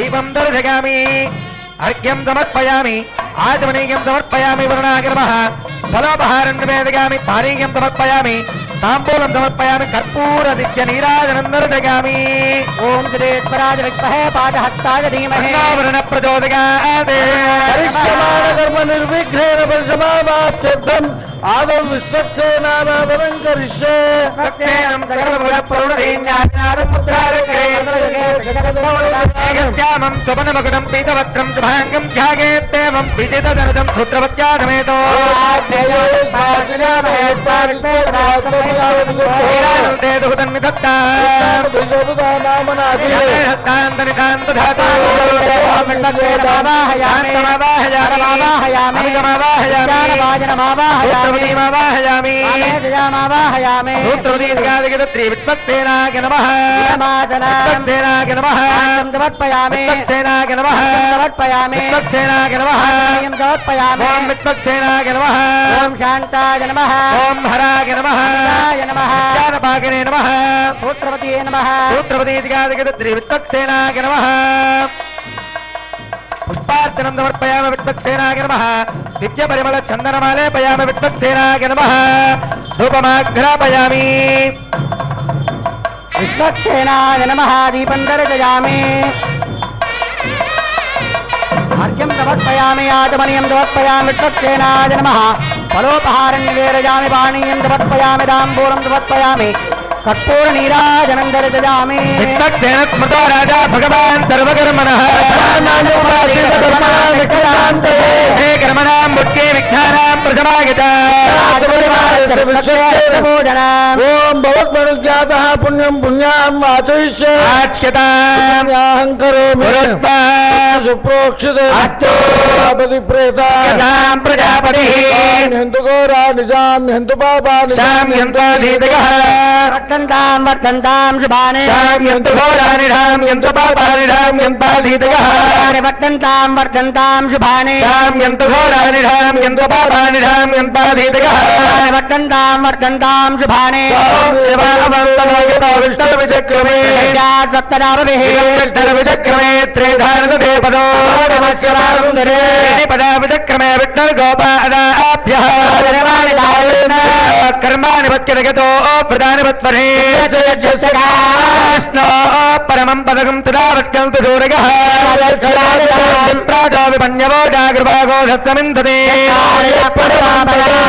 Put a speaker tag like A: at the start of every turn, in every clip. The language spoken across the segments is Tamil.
A: दीपं दर्शयामि अर्घ्यं समर्पयामि आचमनीयं समर्पयामि वरुणाय नमः फलोपहारं निवेदयामि पानीयं समर्पयामि ताम्बूलं समर्पयामि कर्पूरदित्य नीराजनं दर्शयामि
B: ओम श्रीराज विद्महे पादहस्ताय धीमहि
A: वर्ण प्रचोदयात्
C: कर्म निर्विघ्नेन परिसमाप्त्यर्थम् आदौ विश्वक्सेनानादनं करिष्ये
A: भक्तेनं सकलमुखपूर्णदीन्यासनादं मुद्रारक्षेत्यामं स्वपनमकुटं पीतवक्त्रं शुभाङ्गं ध्यायेत्येवं विजितधनुजं सूत्रवत्या समेतो त्रिवित्पत्सेनाय नमः वित्पत्सेनाय नमः
B: समर्पयामि
A: वित्पत्सेनाय नमः
B: समर्पयामि
A: वित्पत्सेनाय नमः
B: समर्पयामि
A: ओम वित्पत्सेनाय नमः
B: ओम शांताय नमः
A: ओम हराय नमः
B: हराय नमः
A: ज्ञानपाकिने नमः
B: सूत्रपतिये नमः
A: सूत्रपतिदिगादिगत त्रिवित्पत्सेनाय नमः पुष्पार्चनं समर्पयामि वित्पत्सेनाय नमः दिव्यपरिमल चन्दनमालेपयामि वित्पत्सेनाय नमः धूपमाघ्रापयामि
B: विश्वक्सेनाय नमः दीपं दर्शयामि अर्घ्यं समर्पयामि आचमनीयं समर्पयामि विश्वक्सेनाय नमः फलोपहारं निवेदयामि पानीयं समर्पयामि ताम्बूलं समर्पयामि कर्पूर नीराजनं दर्शयामि
A: वित्पत्सेन स्मृतो राजा भगवान् सर्वकर्मणः हे कर्मणां मुख्ये विघ्नानां प्रशमायता
C: ओम भवद्मनुज्ञातः पुण्यं पुण्यां वाचयिष्ये
A: आच्यतां
C: करोमि
A: सुप्रोक्षिते
C: अस्तु प्रेता
A: प्रजापतिः
C: हन्तु घोरा निजां हन्तु पापानि
A: शाम्यन्त्वाधीतकः
B: वर्धन्तां वर्धन्तां शुभानि
A: शाम्यन्तु घोराणि धाम्यन्तु पापानि धाम्यन्ताधीतकः
B: वर्धन्तां वर्धन्तां शुभानि
A: शाम्यन्तु घोराणि धाम्यन्तु पापानि धाम्यन्ताधीतकः
B: वर्धन्तां वर्धन्तां शुभानि
A: विष्णुर्विचक्रमे
B: सप्तनाभिः
A: विष्णुर्विचक्रमे त्रिधानदे पदो पदा विचक्रमे विष्णुर्गोपादाभ्यः कर्माणि वच्यतो प्रधानवत्परे विष्णो परमं पदकं तदा वट्कन्तु सूरयः प्राजो विपन्यवो जागृभागो धत्समिन्धते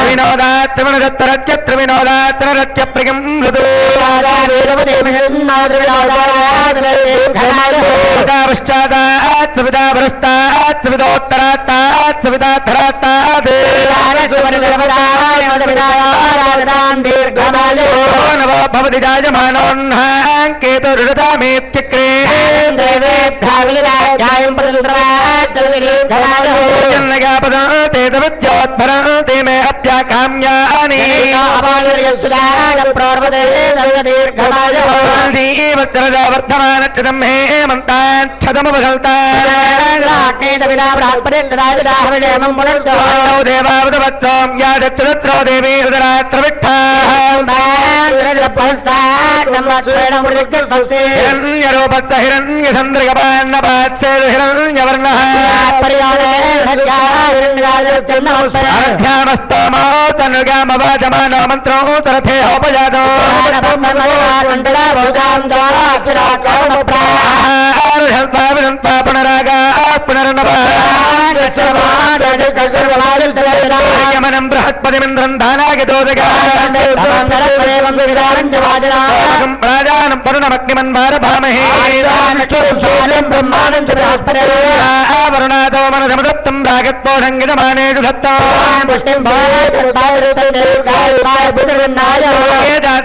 A: विनोदात्मनदत्तरत्यत्र विनोदात्मनरत्यप्रियं सुतो पश्चादात् सविता परस्तात् सवितोत्तरात्तात् सविताधरात्तात् नवो भवति जायमानोऽन्हाङ्केतुरुदामेत्यक्रे जन्नगापदते तविद्योद्भरते मे अप्याकाम्यानि वर्धमानच्छदं हेमन्ताच्छदमुपगल्ताौ देवावतवत्सों यादत्रो देवी हृदरात्र हिरण्यरूपत्स हिरण्यचन्द्रगपान्नपात्सेद हिरण्यवर्णः अर्घ्यामस्तमो तनुगामवाजमानो मन्त्रो तरथे होपजातो पुनरागा पुनर्नवमनं बृहत्पतिमिन्द्रं दानागतोदगाराजानं वरुणमग्निमन् भारभामहे वरुणातो मनसमुदत्तं रागत्पोढङ्गितमानेषु धत्ता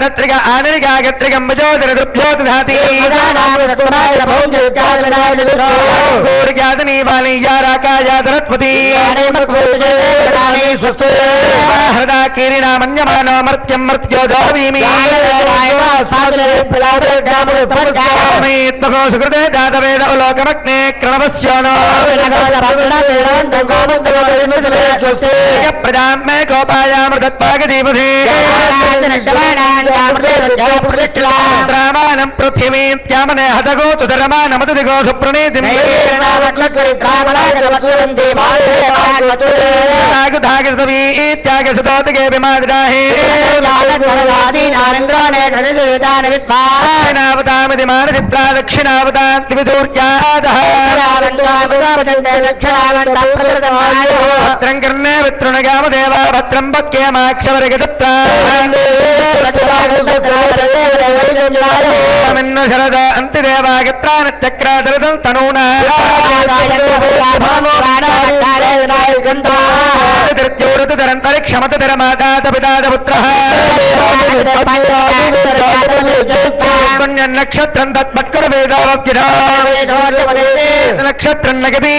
A: तत्रिका आनरिकागत्रिकं भजोदरदृभ्यो दधाति गौर्यादनी बाली या राका या सरस्वती हृदा कीर्ति मन्यमानो मर्त्यं मर्त्यो जावीमि त्वको सुकृते जातवेद उलोकमग्ने क्रणवस्योनो प्रजां मे गोपायामृतत्पाकदीपधे रामानं पृथिवीं त्यामने हतगोतु धर्मानमतिगो सुप्रणीतिं धागसवी इत्यागसुतोतगे विमादिराहे दक्षिणावतामिति मानचित्रा दक्षिणावतान्तिविदूर्यादः भद्रं कर्णे वितृणगामदेवा भद्रं पक्यमाक्षवरगदत्ता शरद अन्तिदेवागत्रानचक्रादरदं तनूना क्षमतधरमादातपितादपुत्रः नक्षत्रं तत्पत्करवेदोक्तिधा नक्षत्रं नगति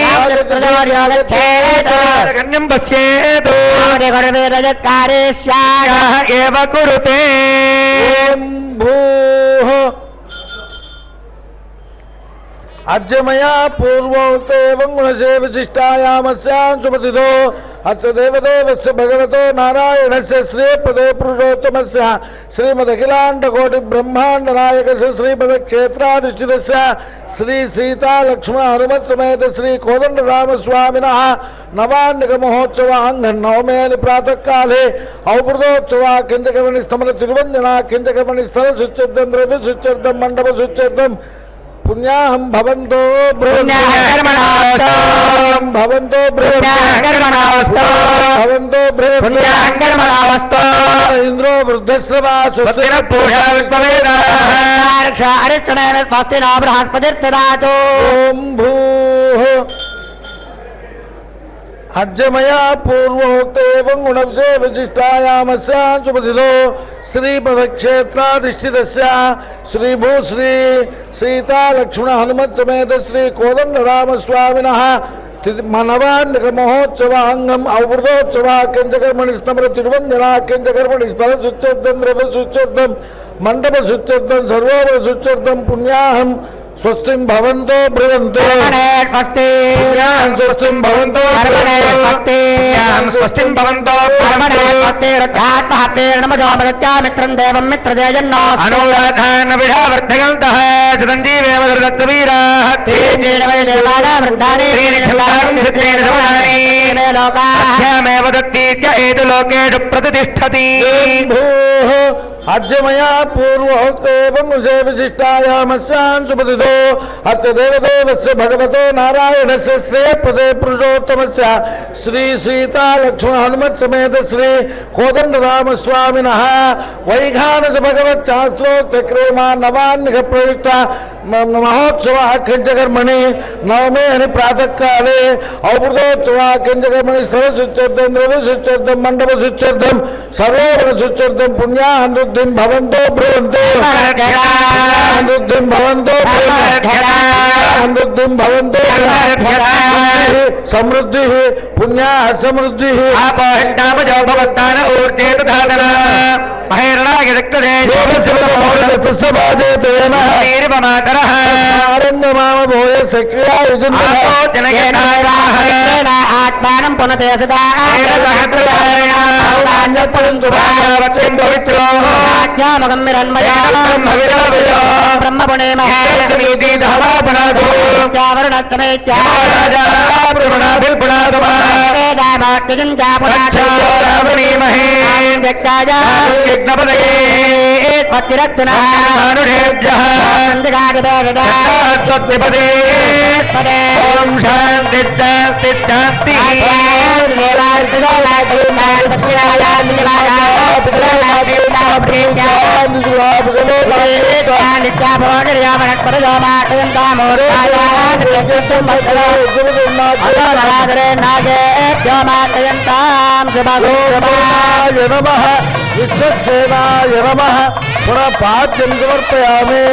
A: कन्यं पश्येतो एव कुरुते
C: भूः अज्जमया पूर्वोक्तेवं गुणसे विशिष्टायामस्यां सुपतितो अस्य देवदेवस्य भगवतो नारायणस्य श्रीपदे पुरुषोत्तमस्य श्रीमदखिलाण्डकोटिब्रह्माण्डनायकस्य श्रीपदक्षेत्राधिष्ठितस्य श्री सीता लक्ष्मण हनुमत् समेत श्री कोदण्डरामस्वामिनः नवान्निकमहोत्सवाङ्गन्नवमेनि प्रातःकाले औपृतोत्सवा किञ्चकमणिस्तमन तिरुवञ्जना किञ्चकमणिस्थलशुच्यर्थं द्रव्यशुच्यर्थं मण्डपशुच्यर्थं पुण्याहं भवन्तो भवन्तो भवन्तो इन्द्रो वृद्धश्रवा ॐ भूः अज्जमया पूर्वोक्तेवं गुणसे विशिष्टायामस्यां सुपतितो श्रीपदक्षेत्राधिष्ठितस्य श्रीभू श्री सीता लक्ष्मण हनुमत् समेत श्री कोदण्डरामस्वामिनः मनवान्निकमहोत्सवाङ्गम् औवृतोत्सवा किञ्चकर्मणिस्तमर तिरुवञ्जना किञ्चकर्मणिस्थलशुच्यर्थं द्रव्यशुच्यर्थं मण्डपशुच्यर्थं सरोवरशुच्यर्थं पुण्याहं स्वस्तिं भवन्तो ब्रुवन्तो स्वस्तिं भवन्तो
A: स्वस्तिं भवन्तो
B: मित्रं देवं मित्रदेजन्नो
A: अनुराधान विधावर्धगन्तः चिरञ्जीवेव दत्तवीराः लोकामेव दत्तीत्य एतु लोकेषु प्रतिष्ठति
C: भूः अज्जमया पूर्वोक्तेवं गुणसे विशिष्टायामस्यां सुपतितो अस्य देवदेवस्य भगवतो नारायणस्य श्रीपदे पुरुषोत्तमस्य श्री सीता लक्ष्मण हनुमत् समेत श्री कोदण्डरामस्वामिनः वैघानस भगवच्छास्त्रोक्तक्रेमा नवान्निक प्रयुक्त महोत्सवः किञ्चकर्मणि नवमे प्रातःकाले औपृतोत्सवः किञ्चकर्मणि स्थलशुच्यर्थं द्रव्यशुच्यर्थं मण्डपशुच्यर्थं सरोवरशुच्यर्थं पुण्याहनुद्धिं भवन्तो ब्रुवन्तो अनुद्धिं भवन्तो अनुद्धिं भवन्तो समृद्धिः पुण्याः समृद्धिः
A: आपहण्डामजो भवत्तान ऊर्जे तथादना महेरणाय रक्तदे
C: देवस्य भाजेतेन
A: नीरिवमातरः
C: आरण्यमाम भोय सक्रियाय
B: आत्मानं पुनते सदा
A: पवित्रो
B: आज्ञामगम्यरन्मया ब्रह्मपुणे
C: विश्वक्सेनाय नमः पुनः पाद्यं समर्पयामि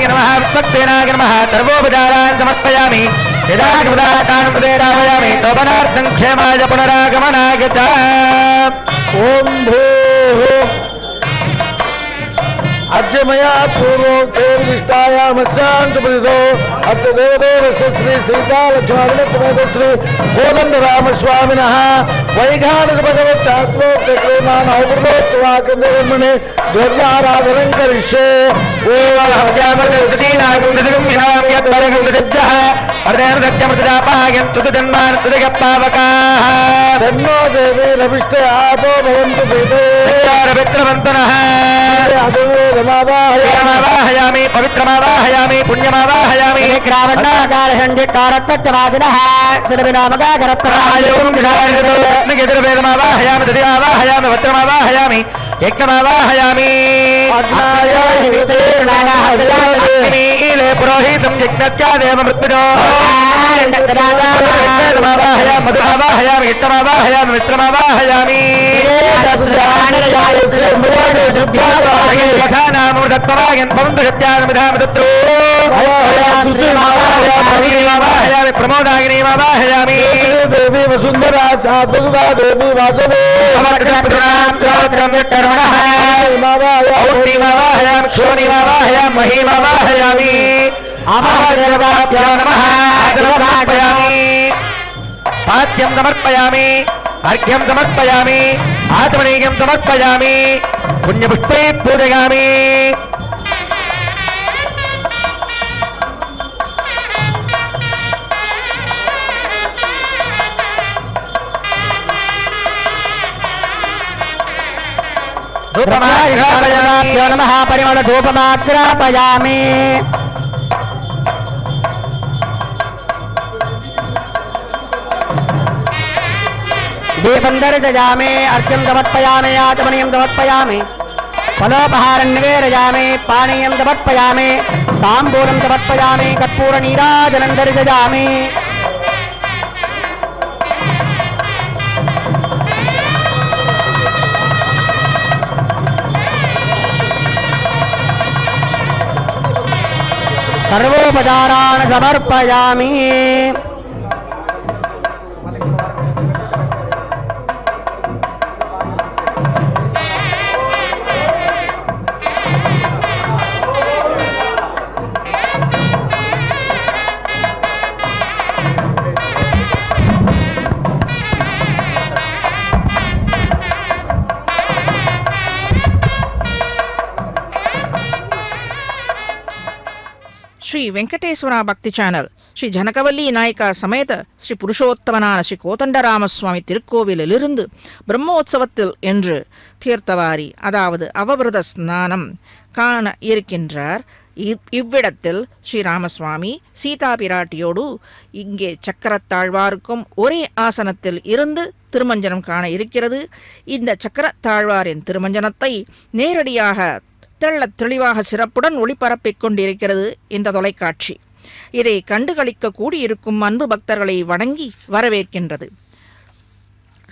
A: नमः विश्वक्सेनाय नमः सर्वोपचारान् समर्पयामि यदा शोभनार्थं क्षेमाय पुनरागमनाय च
C: ओम भूः अद्यमया पूर्वोक्तेर्विष्टायामस्यान्तपरितो अत्र देवदेवस्य श्री सीतालक्ष्मणसमेत श्री कोदण्डरामस्वामिनः वैघानिक भगवच्चात्मोक्तक्रियमाणौपुर्णोत्सवाकन्दकर्मणे द्रव्याराधनं करिष्ये तन्नो देवी रविष्टे आपो भवन्तु
A: पवित्रवन्तनः
C: रमावाहयामि
A: पवित्रमावाहयामि पुण्यमावाहयामि यज्ञमावाहयामि दधिमावाहयामि वस्त्रमावाहयामि यज्ञमावाहयामि पुरोहितं यज्ञत्यादेव मृत्युजो मधुमावाहयामि यज्ञमावाहयामि मित्रमावाहयामि प्रमोदागिनीमावाहयामि
C: देवी वसुंधरा साधुदा देवी वासवे
A: औष्णीमावाहयामि क्षोणीमावाहयामि महीमावाहयामि पाद्यं समर्पयामि अर्घ्यं समर्पयामि आत्मनीयं समर्पयामि पुण्यपुष्पे पूजयामि
B: नमः परिमल धूपमाग्रापयामि दीपं दर्शयामि अर्घ्यं समर्पयामि आचमनीयं समर्पयामि फलोपहारं निवेदयामि पानीयं समर्पयामि ताम्बूलं समर्पयामि कर्पूरनीराजनं दर्शयामि सर्वोपचारान् समर्पयामि
D: ಶ್ರೀ ವೆಂಕಟೇಶ್ವರ ಭಕ್ತಿ ಚಾನಲ್ ஸ்ரீ ஜனகவல்லி நாயக்கா சமேத ஸ்ரீ புருஷோத்தமனான ஸ்ரீ கோதண்டராமசுவாமி திருக்கோவிலிலிருந்து பிரம்மோற்சவத்தில் என்று தீர்த்தவாரி அதாவது அவபிரத ஸ்நானம் காண இருக்கின்றார். இவ்விடத்தில் ஸ்ரீராமசுவாமி சீதா பிராட்டியோடு இங்கே சக்கரத்தாழ்வாருக்கும் ஒரே ஆசனத்தில் இருந்து திருமஞ்சனம் காண இருக்கிறது. இந்த சக்கரத்தாழ்வாரின் திருமஞ்சனத்தை நேரடியாக தெள்ளத் தெளிவாக சிறப்புடன் ஒளிபரப்பிக் கொண்டிருக்கிறது இந்த தொலைக்காட்சி. இதை கண்டுகளிக்க கூடியிருக்கும் அன்பு பக்தர்களை வணங்கி வரவேற்கின்றது.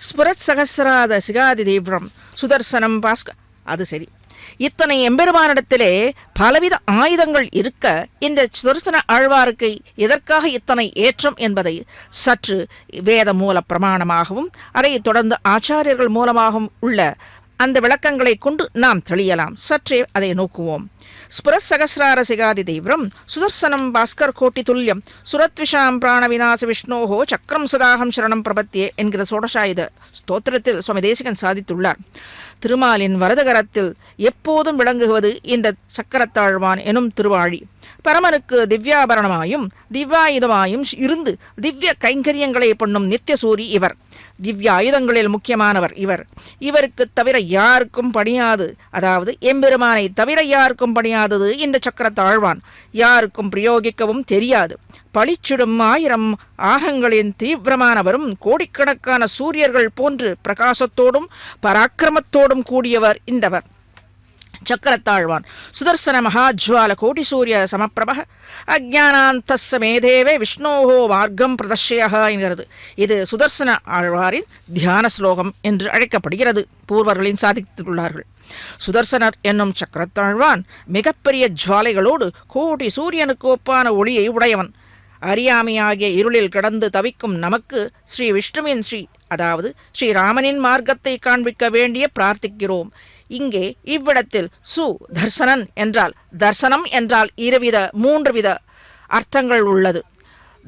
D: ஸ்புரத் சகசிராத சிகாதி தீவிரம் சுதர்சனம் பாஸ்கர். அது சரி, இத்தனை எம்பெருமானிடத்திலே பலவித ஆயுதங்கள் இருக்க இந்த சுதர்சன ஆழ்வாருக்கு எதற்காக இத்தனை ஏற்றம் என்பதை சற்று வேத மூல பிரமாணமாகவும் அதைத் தொடர்ந்து ஆச்சாரியர்கள் மூலமாகவும் உள்ள அந்த விளக்கங்களை கொண்டு நாம் தெளியலாம். சற்றே அதை நோக்குவோம். ஸ்புரத் சகசிரார சிகாதி தீவிரம் சுதர்சனம் பாஸ்கர் கோட்டி துல்லியம் சுரத்விஷாம் பிராண விநாச விஷ்ணோஹோ சக்கரம் சதாகம் சரணம் பிரபத்தியே என்கிற சோடசாயுத ஸ்தோத்திரத்தில் சுவாமி தேசிகன் சாதித்துள்ளார். திருமாலின் வரதகரத்தில் எப்போதும் விளங்குவது இந்த சக்கரத்தாழ்வான் எனும் திருவாழி. பரமனுக்கு திவ்யாபரணமாயும் திவ்யாயுதமாயும் இருந்து திவ்ய கைங்கரியங்களை பண்ணும் நித்தியசூரி இவர். திவ்ய ஆயுதங்களில் முக்கியமானவர் இவர். இவருக்கு தவிர யாருக்கும் பணியாது, அதாவது எம்பெருமானை தவிர யாருக்கும் பணியாதது இந்த சக்கரத்தாழ்வான். யாருக்கும் பிரயோகிக்கவும் தெரியாது. பளிச்சிடும் 1000 ஆகங்களின் தீவிரமானவரும் கோடிக்கணக்கான சூரியர்கள் போன்று பிரகாசத்தோடும் பராக்கிரமத்தோடும் கூடியவர் இந்தவர் சக்கரத்தாழ்வான். சுதர்சன மகாஜ்வால கோட்டி சூரிய சமப்பிரப அஜானாந்தஸ்ஸ மேதேவே விஷ்ணோஹோ மார்க்கம் பிரதர்ஷய என்கிறது. இது சுதர்சன ஆழ்வாரின் தியான ஸ்லோகம் என்று அழைக்கப்படுகிறது. பூர்வர்களின் சாதித்துள்ளார்கள். சுதர்சனர் என்னும் சக்கரத்தாழ்வான் மிகப்பெரிய ஜுவாலைகளோடு கோடி சூரியனுக்கு ஒப்பான ஒளியை உடையவன். அறியாமையாகிய இருளில் கிடந்து தவிக்கும் நமக்கு ஸ்ரீ விஷ்ணுவின் அதாவது ஸ்ரீராமனின் மார்க்கத்தை காண்பிக்க வேண்டிய பிரார்த்திக்கிறோம். இங்கே இவ்விடத்தில் தர்சனன் என்றால் தர்சனம் என்றால் 3 வித அர்த்தங்கள் உள்ளது.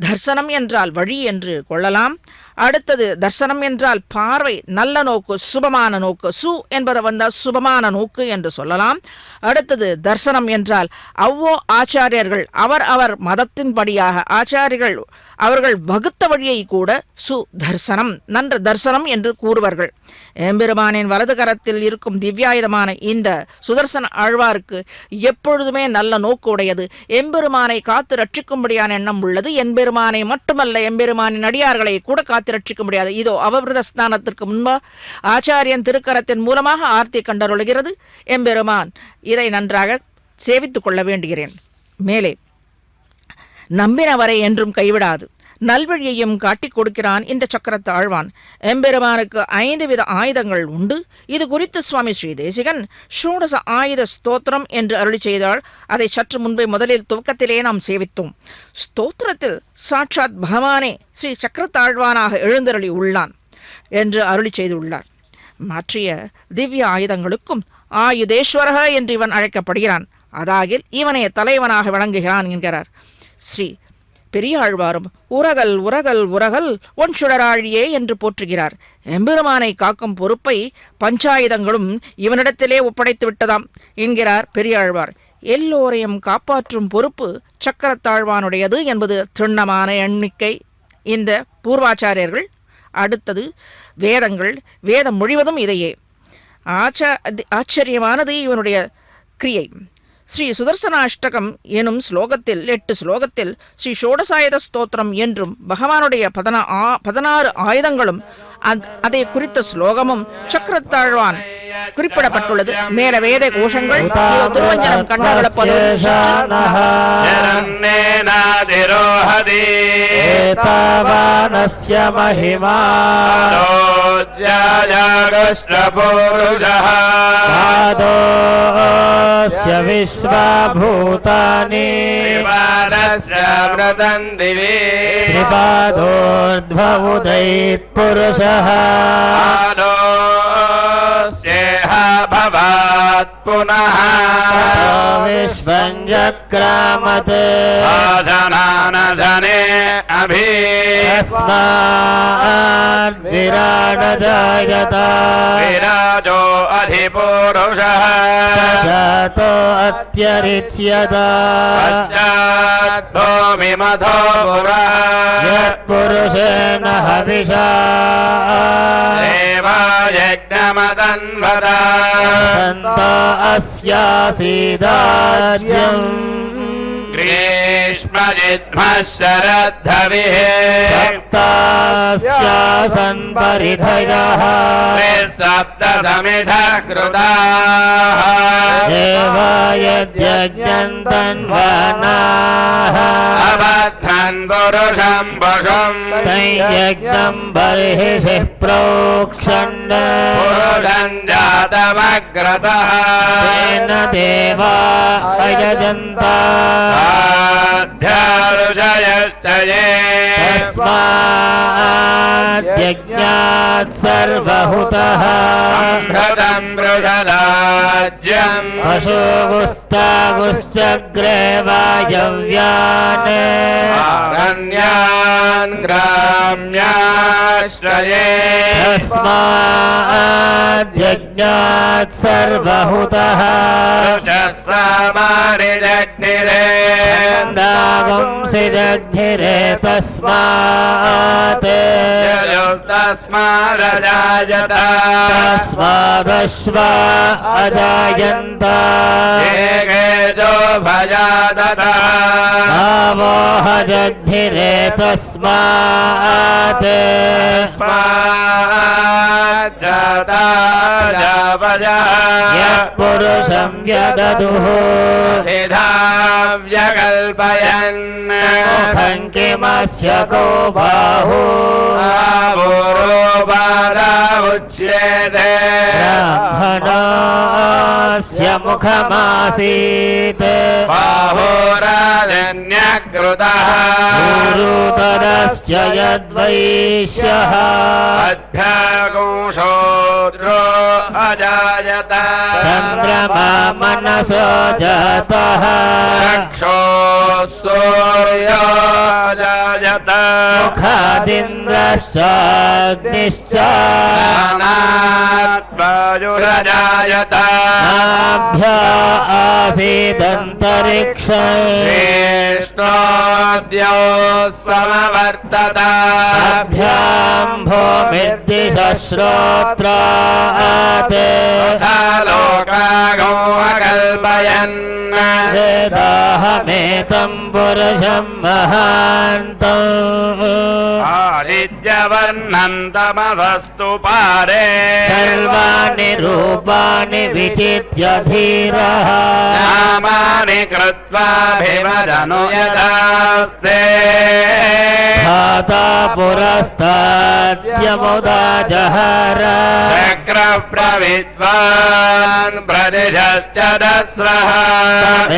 D: தர்சனம் என்றால் வழி என்று கொள்ளலாம். அடுத்தது தர்சனம் என்றால் பார்வை, நல்ல நோக்கு, சுபமான நோக்கு. என்பது வந்தால் சுபமான நோக்கு என்று சொல்லலாம். அடுத்தது தர்சனம் என்றால் ஆச்சாரியர்கள் அவர் மதத்தின்படியாக ஆச்சாரியர்கள் அவர்கள் வகுத்த வழியை கூட தர்சனம் நன்ற தர்சனம் என்று கூறுவார்கள். எம்பெருமானின் வலது கரத்தில் இருக்கும் திவ்யாயுதமான இந்த சுதர்சன ஆழ்வாருக்கு எப்பொழுதுமே நல்ல நோக்கு உடையது. எம்பெருமானை காத்து ரட்சிக்கும்படியான எண்ணம் உள்ளது. எம்பெருமானை மட்டுமல்ல, எம்பெருமானின் அடியார்களை கூட காத்து ரட்சிக்க முடியாது. இதோ அவபிரத ஸ்நானத்திற்கு முன்பு ஆச்சாரியன் திருக்கரத்தின் மூலமாக ஆர்த்தி கண்டருளுகிறது எம்பெருமான். இதை நன்றாக சேவித்துக் கொள்ள வேண்டுகிறேன். மேலே நம்பினவரை என்றும் கைவிடாது நல்வழியையும் காட்டிக் கொடுக்கிறான் இந்த சக்கரத்து ஆழ்வான். எம்பெருமானுக்கு 5 வித ஆயுதங்கள் உண்டு. இது குறித்து சுவாமி ஸ்ரீ தேசிகன் ஷோடச ஆயுத ஸ்தோத்திரம் என்று அருளி செய்தால் அதை சற்று முன்பே முதலில் துவக்கத்திலே நாம் சேவித்தோம். ஸ்தோத்திரத்தில் சாட்சாத் பகவானே ஸ்ரீ சக்கரத்தாழ்வானாக எழுந்தருளி உள்ளான் என்று அருளி செய்துள்ளார். மாற்றிய திவ்ய ஆயுதங்களுக்கும் ஆயுதேஸ்வரக என்று இவன் அழைக்கப்படுகிறான். அதாகில் இவனே தலைவனாக விளங்குகிறான் என்கிறார் ஸ்ரீ பெரியாழ்வாரும். உரகல் உரகல் உரகல் ஒன் சுடராழியே என்று போற்றுகிறார். எம்பெருமானை காக்கும் பொறுப்பை பஞ்சாயுதங்களும் இவனிடத்திலே ஒப்படைத்து விட்டதாம் என்கிறார் பெரியாழ்வார். எல்லோரையும் காப்பாற்றும் பொறுப்பு சக்கரத்தாழ்வானுடையது என்பது திண்ணமான எண்ணிக்கை இந்த பூர்வாச்சாரியர்கள். அடுத்தது வேதங்கள். வேதம் முழுவதும் இதையே. ஆச்சரியமானது இவனுடைய கிரியை. ஸ்ரீ சுதர்சனாஷ்டகம் எனும் ஸ்லோகத்தில் 8 ஸ்லோகத்தில் ஸ்ரீ ஷோடசாயுத ஸ்தோத்திரம் என்றும் பகவானுடைய 16 ஆயுதங்களும் அதை குறித்த ஸ்லோகமும் சக்கரத்தாழ்வான் குறிப்பிடப்பட்டுள்ளது. மேல வேத கோஷங்கள் திருவஞ்சனம் கண்டவளப்பது
C: விஸ்வபூதானி புருஷः भवात् पुनः विश्वं चक्रामत् आसनानसने अभि तस्मात् विराडजायत विराजो अधिपुरुषः जातो अत्यरिच्यत पश्चात् भूमिमथो पुरा यत्पुरुषेण हविषा देवायज्ञमतन्वता सन्त अस्यासीदाज्यम् ग्रीष्मजिह्मः शरद्धविः सप्तास्यासन् परिधयः सप्तसमिधः कृताः देवायज्ञम् तन्वनाः अबध्नन् पुरुषं पशुम् तैयज्ञम् बर्हिषिः प्रोक्षन् पुरुषं जातमग्रतः तेन देवा अयजन्ता ऋषयश्च ये तस्मात् यज्ञात् सर्वहुतः सम्भृतं वृषदाज्यम् पशुगुस्तागुश्चग्रे वायव्यान् आरण्यान् ग्राम्याश्रये तस्मात् यज्ञात् सर्वहुतः सामारिजग्निरे दागुंसिजग्निरे तस्मात् तस्मादजायत तस्मादश्वा अजायन्त एकेजो भजादत आवोहजग्निरे तस्मात् जाता पुरुषं व्यददुः व्यकल्पयन् किमस्य को बाहु उच्यते ब्रह्मणस्य मुखमासीत्
A: बाहोराजन्यकृतः
C: गुरुतरस्य यद्वैश्यः
A: अभ्यागुंशोद्रो अजायत
C: चन्द्रमा मनसो जातः
A: रक्षो सूर्यो अजायत
C: मुखादिन्द्रश्चाग्निश्च
A: वायुरजायत
C: नाभ्या आसीदन्तरिक्षम्
A: विष्णोऽद्यो समवर्तत
C: अभ्यां भूमिर्दिशश्रोत्रात्
A: तथा लोकागो अकल्पयन्
C: वेदाहमेतं पुरुषं महान्तम्
A: आदित्यवर्णन्तमसस्तु पारे
C: सर्वाणि रूपाणि विचित्य धीरः
A: नामानि कृत्वाभिवदनुयदास्ते
C: धाता पुरस्ताद्यमुदा जहर
A: चक्रप्रविद्वान् प्रदिशश्च दस्रः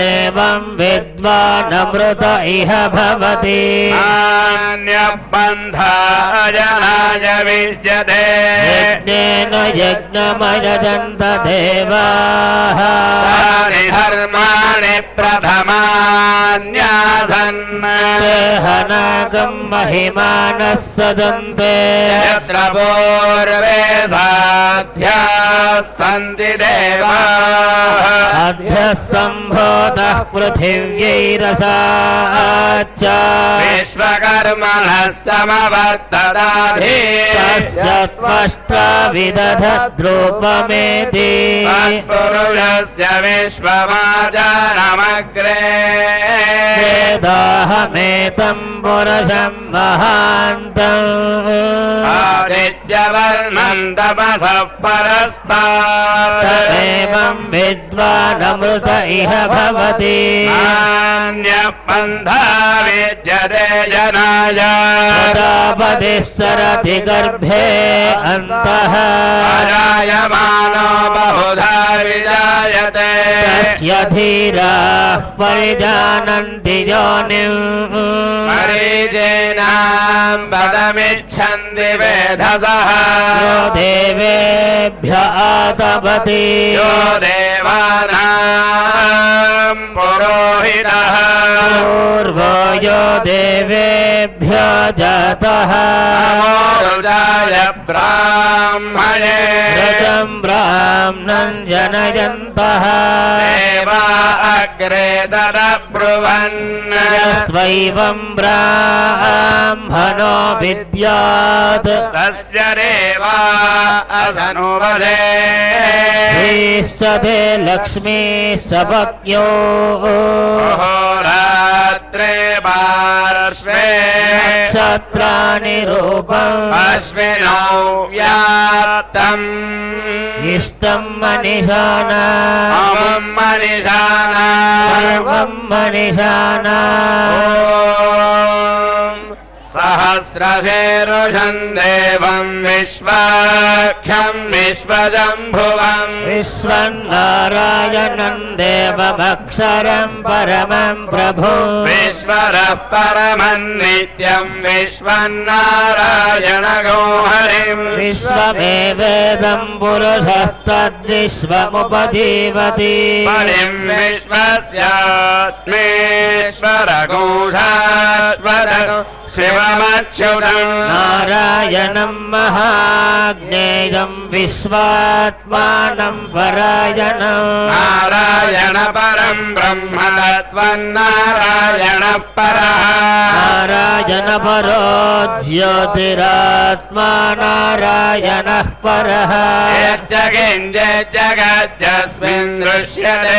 C: एवं विद्वानमृत इह भवति
A: नान्यबन्धाय विद्यते
C: यज्ञेन यज्ञमयजन्त देवाः
A: तानि धर्माणि प्रथमान्यासन्
C: हनागं महिमानः सदन्ते
A: यत्र पूर्वे साध्याः सन्ति देवाः
C: अभ्यः सम्भोतः पृथिव्यैरसाच्च
A: विश्वकर्मणः समवर्तताधि
C: तस्य त्वष्ट्राविदधद्रूपमेति
A: तत्पुरुषस्य विश्वमाजानमग्रे
C: वेदाहमेतं पुरुषं महान्तम्
A: आदित्यवर्णं तपसः परस्तात्
C: तमेवं विद्वानमृत इह भवति
A: नान्यपन्था विद्यते जनाय
C: प्रजापतिश्चरति गर्भे अन्तः
A: अजायमानो बहुधा विजायते
C: तस्य धीराः परिजानन्ति योनिम्
A: मरीचीनां पदमिच्छन्ति वेधसः
C: यो देवेभ्य आतपति
A: यो देवानां पुरोहितः
C: पूर्वो यो देवेभ्य जातः
A: नमोरुदाय ब्राह्मणे
C: रजं ब्राह्मणं जनयन्तः
A: देवा अग्रे तदब्रुवन्
C: स्वैवं ब्राह्मणो विद्यात्
A: तस्य देवा असनुवदे
C: श्रीश्च ते लक्ष्मीश्च पत्न्यो
A: अहोरात्रे पार्श्वे
C: नक्षत्राणि रूपम्
A: अश्विनौ व्याप्तम्
C: इष्टं मनिषाना
A: अमं मनिषाना
C: सर्वं मनिषाना
A: सहस्रशेरुषं देवं विश्वाख्यं विश्वजम्भुवम्
C: विश्वन्नारायणं देवमक्षरं परमं प्रभुं
A: विश्वरः परमं नित्यं विश्वन्नारायणगो हरिम्
C: विश्वमेवेदं पुरुषस्तद्विश्वमुपजीवति
A: बलिं विश्वस्यात्मेश्वरगोषाश्वरगो शिवमच्युतम्
C: नारायणं महाज्ञेयं विश्वात्मानं परायणं
A: नारायण परं ब्रह्म तत्त्वन्नारायण परः
C: नारायण परो ज्योतिरात्मा नारायणः परः
A: यच्चकिञ्चिज्जगद्यस्मिन् दृश्यते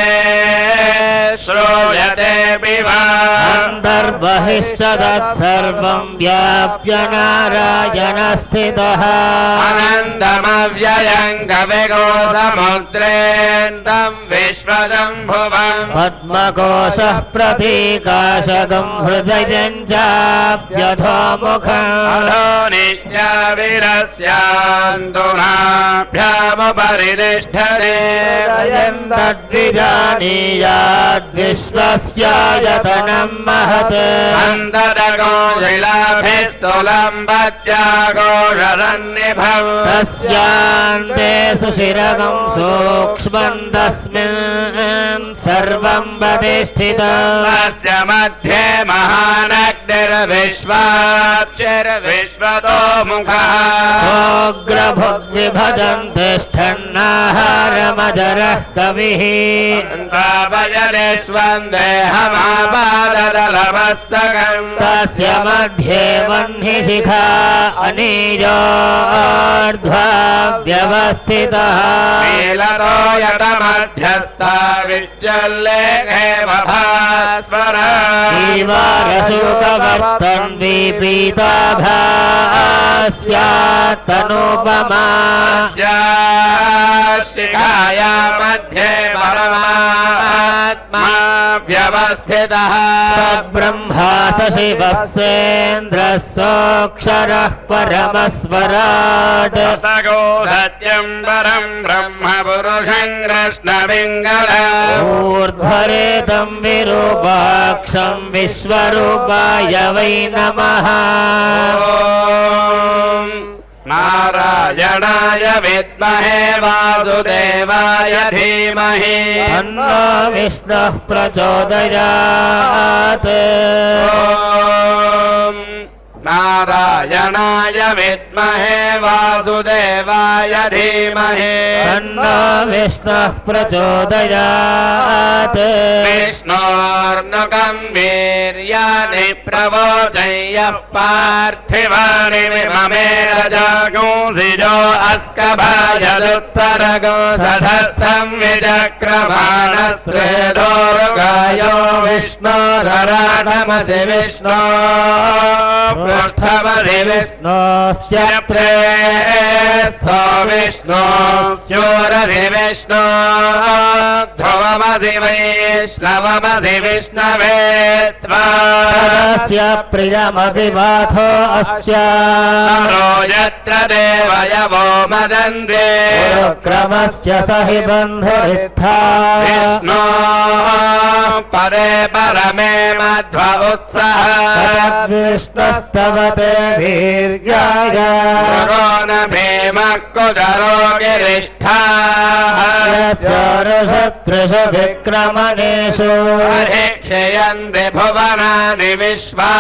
A: श्रूयते विवा
C: अन्तर्बहिश्च तत्सर्वं सर्वं व्याप्य नारायणस्थितः
A: अनन्तमव्ययं कविकोशमुद्रेन्दं विश्वजम्भुवम्
C: पद्मकोशः प्रतीकाशकं हृदयं चाप्यधोमुखम्
A: अधो निश्चाविरस्यान्तुनाभ्यामुपरितिष्ठते
C: तद्विजानीयाद्विश्वस्यायतनं महत्
A: अन्तरकोशिलाभिस्तुलम्बत्याकोशरन्निभम्
C: तस्यान्ते सुशिरगं सूक्ष्मं तस्मिन् सर्वं प्रतिष्ठितम्
A: तस्य मध्ये महानग्निर्विश्वाक्षिर्विश्वतो मुखः
C: सोऽग्रभुग्विभजन् तिष्ठन्नाहारमजरः कविः
A: तावयने स्वन्देहमापादलमस्तकम्
C: तस्य मध्ये वह्निशिखा अनीयोर्ध्वा व्यवस्थितः
A: नीलतो यटमध्यस्था विज्जल्लेखे भास्वरा
C: जीवारशुकवर्तन् विपीताभास्यात्तनुपमा
A: शिखाया मध्ये परमात्मा व्यवस्थितः
C: ब्रह्मा स शिवः सेन्द्रः सोऽक्षरः परमस्वराट्
A: ततो सत्यं परं ब्रह्म पुरुषं कृष्णपिङ्गलम्
C: ऊर्ध्वरेतं विरूपाक्षं विश्वरूपाय वै नमः
A: ॐ नारायणाय विद्महे वासुदेवाय धीमहि
C: तन्नो विष्णुः प्रचोदयात्
A: ॐ नारायणाय विद्महे वासुदेवाय धीमहि
C: तन्नो विष्णुः प्रचोदयात्
A: विष्णोर्नुकं वीर्याणि प्रवोचय्यः पार्थिवानि ममेरजागुंसिजो अस्कभाजदुत्तरगो सधस्थं विचक्रमाणस्त्रेदोर्गायो विष्णोरराटमसि विष्णो पृष्ठमसि
C: विष्णोश्च
A: प्रेस्थो विष्णो चोरसि विष्णो ध्रुवमसि वैष्णवमसि विष्णवे
C: तस्य प्रियमभिवाथो अस्य
A: यत्र देवयवो मदन्ते
C: क्रमस्य स हि बन्धुरित्था
A: विष्णो परे परमे मध्व उत्सः
C: विष्णुस्तवते वीर्याय
A: गुरो न भीमः कुदरो गिरिष्ठाः
C: शत्रुषु विक्रमणेषु
A: हरिक्षयन्ति भुवनानि विश्वा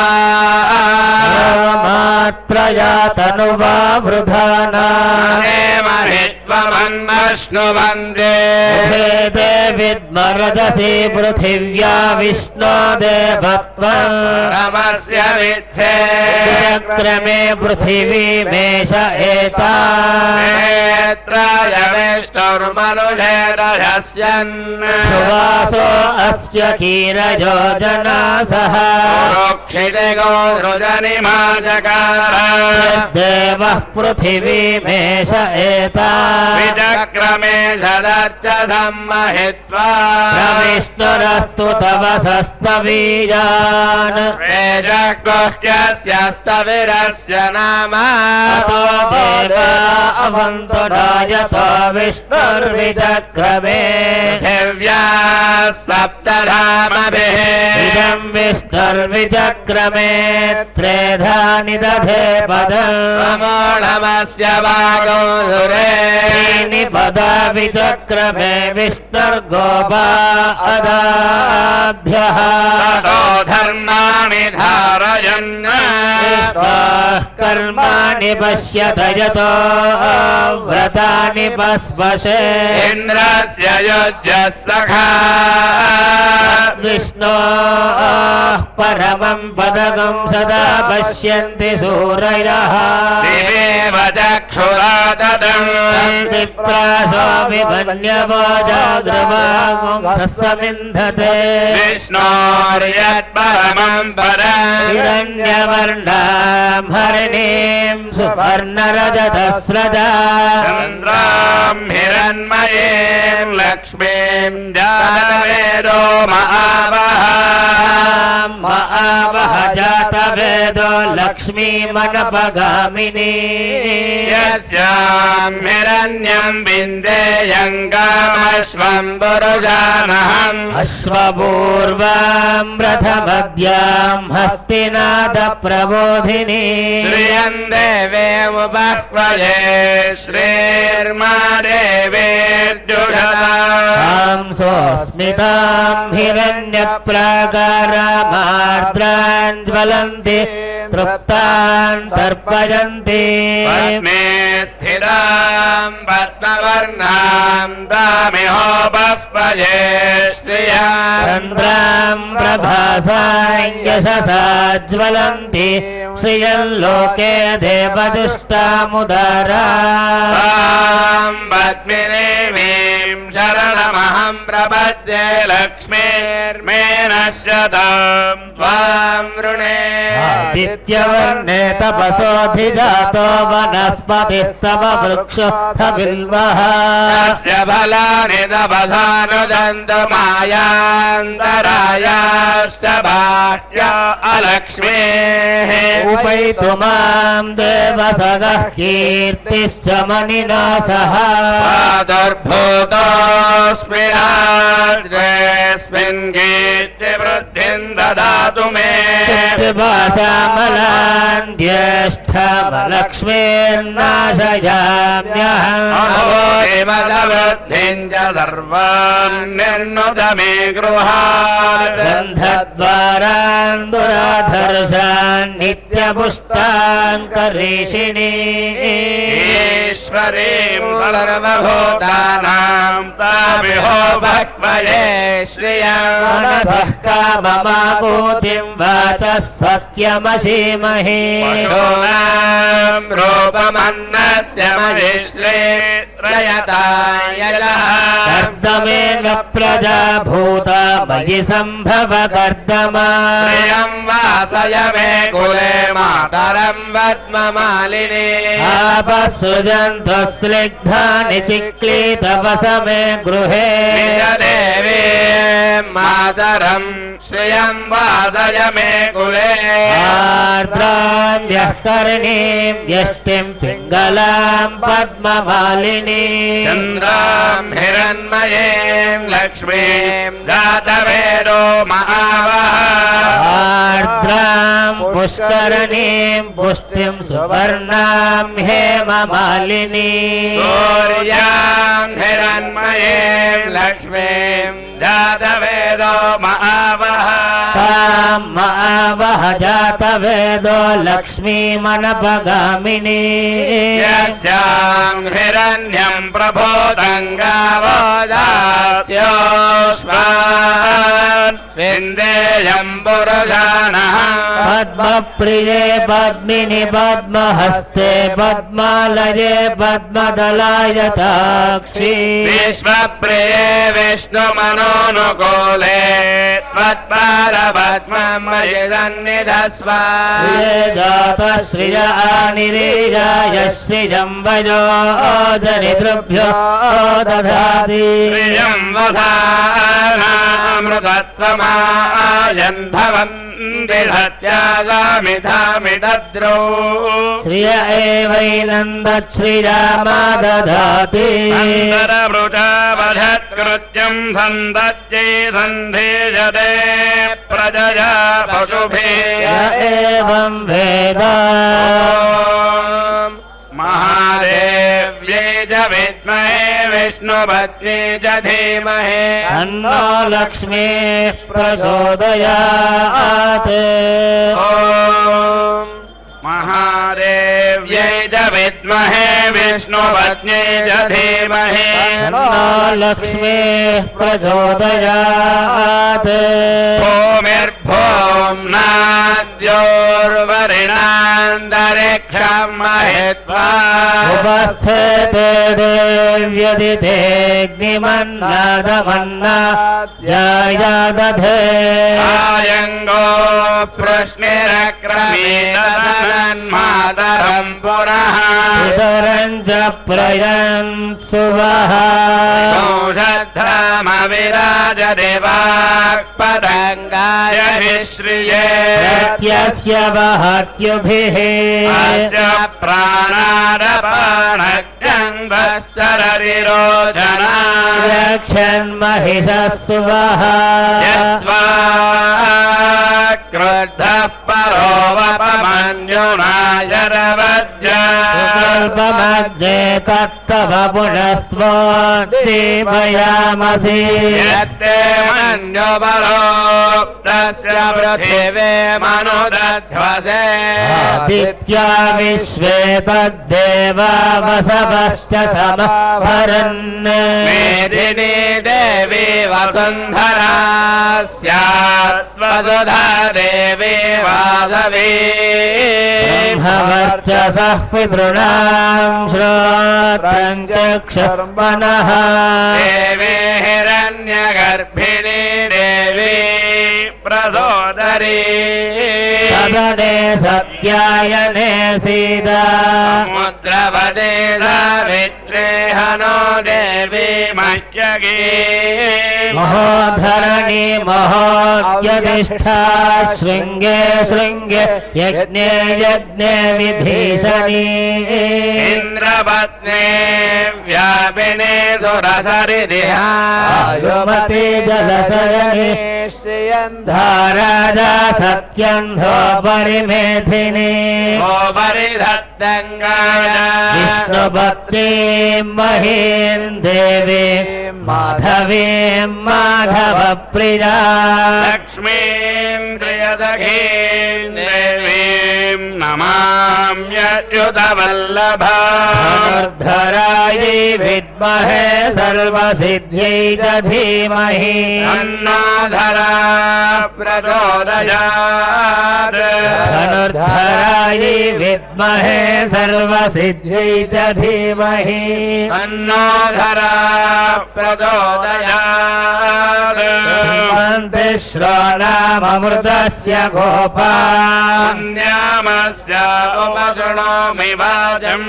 C: मात्रया तनुवा वृधाना
A: महित्वमन्मश्नुवन्दे
C: भेदे विद्मरजसि पृथिव्या विष्णो देवत्वम्
A: रमस्य वित्से
C: क्रमे पृथिवीमेष एता
A: नेत्राय विष्णुर्मनुषेरहस्यन्
C: सुवासो अस्य कीरयो जनासः
A: रोक्षितिगो सृजनिमाजकार
C: देवः पृथिवीमेष एता
A: विचक्रमे सदत्यसम्महित्वा
C: विष्णुरस्तु तव सस्तवीयान्
A: वेषगुह्यस्यस्तविरस्य नाम
C: ततो देवा अवन्तो रायतो विष्णुर्विचक्रमे
A: पृथिव्या सप्तधामभिः
C: इदं विष्णुर्विचक्रमे त्रेधानि दधे पदम्
A: समोढमस्य वागो सुरे
C: पदा विचक्रमे विष्णुर्गोपा अदाभ्यः
A: ततो धर्माणि धारयन्
C: कर्माणि पश्यत यतो व्रतानि पस्पशे
A: इन्द्रस्य युज्यः सखा
C: विष्णोः परमं पदकं सदा पश्यन्ति सूरयः
A: दिवेव चक्षुराददम्
B: विप्रासोऽभिमन्यवोजाद्रवांसमिन्धते
A: विष्णोर्यत्परमम् परम्
B: हिरण्यवर्णां हरिणीं सुवर्णरजतस्रजा
A: चन्द्राम् हिरण्मयीम् लक्ष्मीम् जातवेदो
B: महावः जातवेदो लक्ष्मीमनपगामिनी
A: यस्याम् हिरण्यम् विन्देयङ्गामश्वम् पुरुषानहम्
B: अश्वपूर्वां रथमद्यां हस्तिनादप्रबोधिनी
A: श्रियम् देवेमुपह्वये श्रीर्मा देवेर्जुषताम्
B: सोऽस्मितां हिरण्यप्राकारामार्द्रान् ज्वलन्ति तृप्तान् तर्पयन्ति
A: पद्मे स्थिराम् पद्मवर्णाम् तामिहोपह्वये श्रिया
B: चन्द्रां प्रभासां यशसा ज्वलन्ति श्रियल्लोके देवदुष्टामुदारा
A: ताम् पद्मिनीमीम् शरणमहम् प्रपद्ये लक्ष्मीर्मे नश्यताम् त्वाम् वृणे
B: आदित्यवर्णे तपसोऽधिजातो वनस्पतिस्तव वृक्षोऽथ बिल्वः
A: तस्य फलानि तपसानुदन्तु मायान्तरायाश्च बाह्या अलक्ष्मीः
B: उपैतु मां देवसगः कीर्तिश्च मनिना सह
A: प्रादुर्भूतोऽस्मि रात्रेऽस्मिन् कीर्तिवृद्धिम् ददातु मे
B: पिबासामलान् ज्येष्ठमलक्ष्मीर्नाशयाम्यहम्
A: अहोरिमलवृद्धिम् च सर्वान् निर्नुत मे गृहात्
B: गन्धद्वारान् दुराधर्षान् नित्यपुष्टान् करीषिणी
A: ईश्वरीम् सर्वभूतानाम् तामिहो भक्वये श्रियम्
B: मनसः काममाकूतिं वाचः सत्यमशीमहि
A: पशूनाम् रूपमन्नस्य महिश्रे त्रयतायलः
B: कर्दमेन प्रजा भूता मयि सम्भव कर्दमा
A: प्रियम् वासय मे कुले मातरम् पद्ममालिनी
B: आपसृजन्तु स्निग्धानि चिक्लीतवसमे गृहे
A: देवी मातरम् श्रियम् वासय मे कुले
B: आर्द्राण्यः कर्णीं यष्टिं पिङ्गलां पद्ममालिनी
A: चन्द्राम् हिरण्मयीम् लक्ष्मीम् जातवेदो महावः
B: आर्द्रां पुष्करणीं पुष्टिं सुवर्णां हेममालिनी
A: सूर्याम् हिरण्मयीम् लक्ष्मीम् जातवेदो महावः
B: तां महावः जातवेदो लक्ष्मीमनपगामिनी
A: यस्याम् हिरण्यम् प्रभूतम् गावो दास्योऽस्मान् विन्देयम् पुरुषानः
B: पद्मप्रिये पद्मिनि पद्महस्ते पद्मालये पद्मदलायताक्षी
A: विश्वप्रिये विष्णुमनोनुकूले त्वत्पादपद्मम् मयि सन्निधस्व
B: श्रिये जातः श्रिय आनिरीजाय श्रियं वयो जनितृभ्यो दधाति
A: प्रियम् वधानामृतत्वमायन् भवन्ति सत्यागामिधामिदद्रौ
B: श्रिय एवैनन्दश्रियामा दधाति
A: अन्तरवृजावधत्कृत्यम् सन्दत्यै सन्धिजते प्रजया पशुभिः
B: एवं वेद
A: महादेव्यै च विद्महे विष्णुपत्नी च धीमहि
B: तन्नो लक्ष्मीः प्रचोदयात्
A: ॐ महादेव्यै च विद्महे विष्णुपत्नी च धीमहि
C: लक्ष्मीः प्रचोदयात्
A: भूमिर्भूम्नाद्योर्वरिणान्तरिक्षं महित्वा
C: उपस्थिते देव्यदितेऽग्निमन्नादमन्ना जयादधे
A: आयङ्गो प्रश्निरक्रमीतन्मातरं पुनः
C: इतरं च प्रयन् सुवः
A: श्रद्धमविराजदेवाक्पतङ्गाय विश्रिये
C: प्रत्यस्य वहत्युभिः
A: अस्य प्राणादपानक्यङ्गश्चररिरोचना
C: यक्षन्महिषः सुवः
A: यद्वा क्रुद्धः परोवपमन्युनायरवज्य
C: कल्पमग्ने तत्तव पुनस्त्वद्दीपयामसि
A: यत्ते मन्युपरोक्तस्य पृथिवे मनुदध्वसे
C: आदित्या विश्वे तद्देवा वसवश्च समभरन्
A: मेदिनी देवी वसुन्धरा स्यात् वसुधा देवी वासवी
C: ब्रह्मवर्चसः पितॄणां श्रोत्रं चक्षुर्मनः
A: देवी हिरण्यगर्भिणी देवी प्रसोदरी
C: सदने सत्यायने सीता
A: मुद्रवदे सावित्रे हनो देवी मह्यगे
C: महोधरणी महोद्यतिष्ठा शृङ्गे शृङ्गे यज्ञे यज्ञे विभीषणी
A: इन्द्रपत्ने व्यापिने सुरसरिदिहा
C: वायुमती जलशयने धाराजा सत्यन्धो परिमेधिनी
A: गोपरिधत्तङ्गाय
C: विष्णुपत्नी महीं देवी माधवीं माधवप्रिया
A: लक्ष्मीं प्रियसखीं देवीं नमाम्यच्युतवल्लभा
C: धरायै विद्महे सर्वसिद्ध्यै च धीमहि
A: अन्नाधरा प्रचोदयात्
C: धनुर्धरायै विद्महे सर्वसिद्ध्यै च धीमहि
A: अन्नाधरा प्रचोदयात्
C: श्रोणाममृतस्य गोपा
A: अन्यामस्य उपशृणोमि वाचम्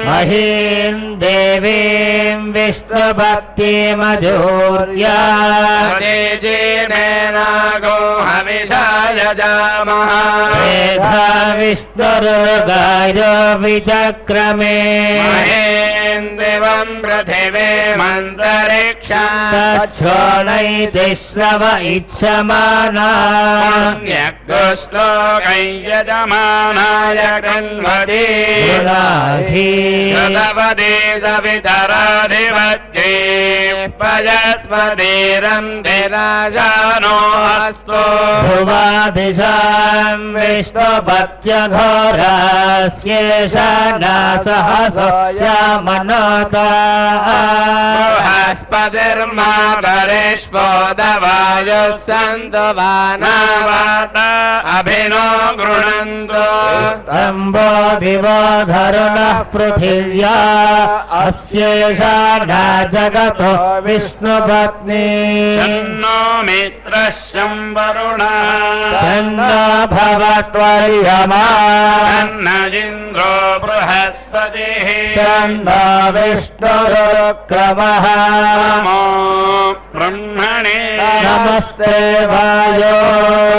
C: महीं देवीं विष्णुभक्तिमजूर्या
A: तेजेनेनागो हविषाय जामः
C: मेधा विष्णुरुगायो विचक्रमे
A: महेन्दिवं पृथिवे मन्तरिक्षा
C: तच्छोणैतिश्रव इच्छमाना
A: यज्ञश्लोकै यजमानाय कृण्वति कृतवदे सवितराधिपत्ये पयस्पतिरं दिराजानो अस्तु
C: ध्रुवादिशां विष्णुपत्यघोरास्येषा नासहसो यामनोता
A: बृहस्पतिर्मातरेष्वोदवायुः सन्तु वानावात अभिनो गृह्णन्तु
C: स्तम्भो दिवो धरुणः पृथिव्या अस्येषा न जगतो विष्णुपत्नी
A: तन्नो मित्रः शम्वरुणः
C: छन्नो भवत्वर्यमा
A: तन्न इन्द्रो बृहस्पतिः
C: छन्नो विष्णुरुक्रमः
A: नमो ब्रह्मणे
C: नमस्ते वायो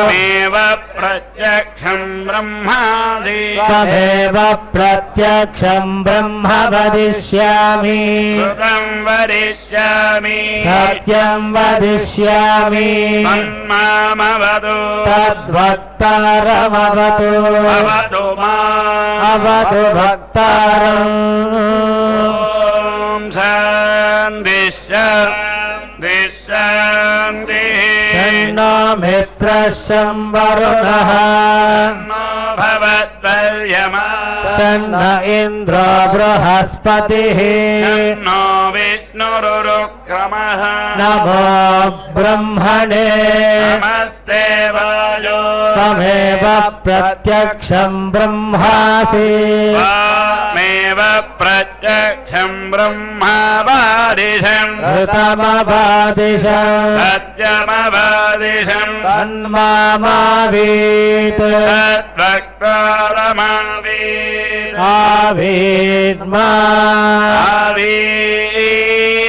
A: मेव प्रत्यक्षं ब्रह्मादि
C: त्वमेव प्रत्यक्षं ब्रह्म वदिष्यामि
A: कृतं वदिष्यामि
C: सत्यं वदिष्यामि
A: तन्मामवतु
C: तद्भक्तारमवतु
A: भवतु माम्
C: अवतु भक्तारम्
A: ॐ शान्तिः शान्तिः शान्तिः
C: तन्नो मित्रशं वरुणः
A: भवद्वर्यमा
C: शन्न इन्द्रो बृहस्पतिः
A: नो विष्णुरुक्रमः
C: नमो ब्रह्मणे
A: नमस्ते वायो
C: त्वमेव प्रत्यक्षं ब्रह्मासि
A: त्वमेव प्रत्यक्षं ब्रह्मावादिशम्
C: ऋतमवादिशम्
A: सत्यमवादिशम्
C: तन्मामावीत्
A: तद्वक्तारमावीत्
C: आवीद्मा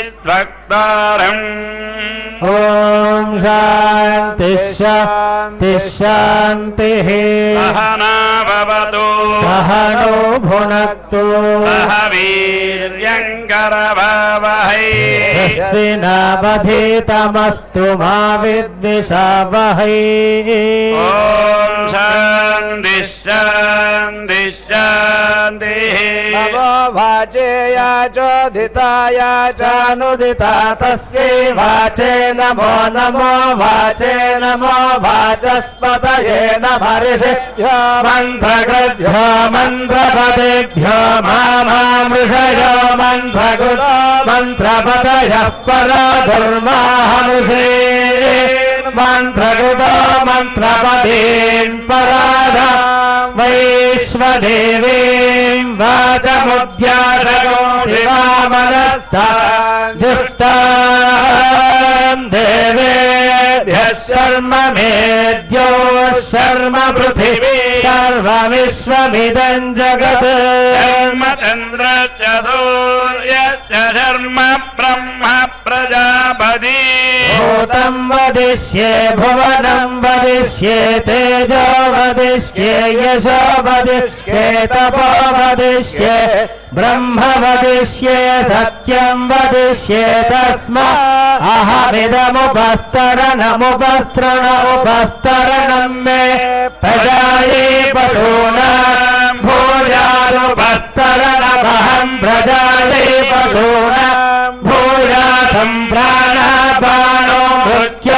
A: आवीद्वक्तारम्
C: ॐ शान्तिः शान्तिः शान्तिः
A: सहना भवतु
C: सहनो भुनक्तु
A: सह वीर्यङ्करवावहै
C: यस्मिनावधीतमस्तु मा विद्विषावहै
A: ॐ शान्तिः शान्तिः शान्तिः
C: नमो वाचेय चोदिताय चानुदिता तस्यै वाचे नमो नमो वाचे नमो वाचस्पतये नमर्षिभ्यो मन्त्रकृभ्यो मन्त्रपदेभ्यो मामामृषयो मन्त्रकृतो मन्त्रपदयः पराधर्माहमुषे मन्त्रकृतो मन्त्रपदीन् पराधा वैश्वदेवीं वाचमुद्यासको शिवामनस्था जुष्टां देवेभ्यः शर्म मेद्यो शर्म पृथिवी सर्वविश्वमिदं जगत्
A: धर्मचन्द्रश्च सूर्यश्च शर्म ब्रह्म प्रजापति
C: भूतं वदिष्ये भुवनं वदिष्ये तेजो वदिष्ये यशो वदिष्ये तपो वदिष्ये ब्रह्म वदिष्ये सत्यं वदिष्ये तस्मात् अहमिदमुपस्तरणमुपस्तरणं मे प्रजायै पशूनां भूयादुपस्तरणमहं प्रजायै पशूनां भूयासं प्राणापानो मृत्योर्मापातं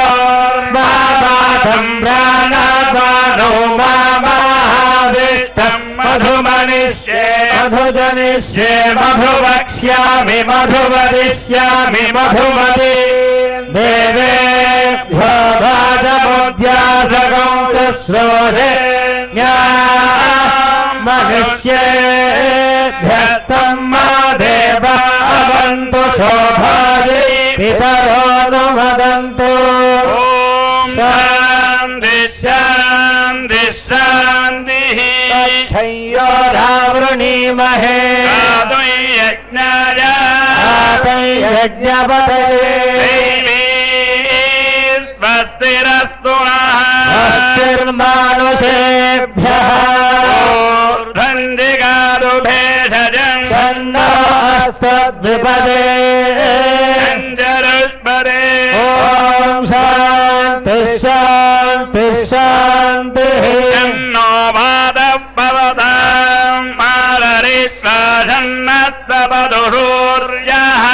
C: प्राणापानो मामाविष्टं मधुमनिष्ये मधुजनिष्ये मधुवक्ष्यामि मधुवदिष्यामि मधुमदि देवेभ्यो वाचमुद्यासकं शुश्रूषे मनुष्येभ्यस्तं मा देवा अवन्तु शोभायै पितरो नु वदन्तु
A: ॐ शान्तिः शान्तिः शान्तिः
C: क्षय्योरावृणीमहे
A: साधुं यज्ञाय
C: यज्ञपतये
A: देवी स्वस्तिरस्तु नः
C: स्वस्तिर्मानुषेभ्यः
A: ऊर्ध्वन्दिगादु भेषजम्
C: तन्नो अस्तद्विपदे
A: चरुष्पदे
C: ॐ शान्तिः शान्तिः शान्तिः
A: तन्नो वादः भवताम् माररिश्वासन्नस्तपदुषूर्यः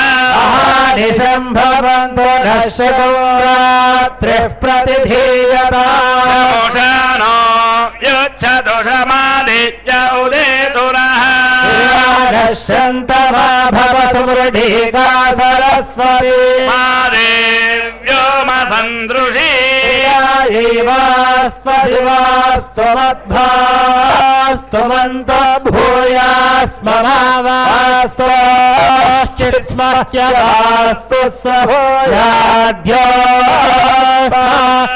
C: अहानिशं भवन्तु नश्यतो रात्रिः प्रतिधीयताम्
A: शोषानो युच्छदुषमादित्य उदेतु नः
C: नश्यन्तमा भव सुमृढीका सरस्वती
A: मादेव्योमसन्दृशी
C: एवास्त्वदिवास्तु मध्वास्तु मन्तो भूयास्ममावास्तुश्चित् स्मह्यवास्तु स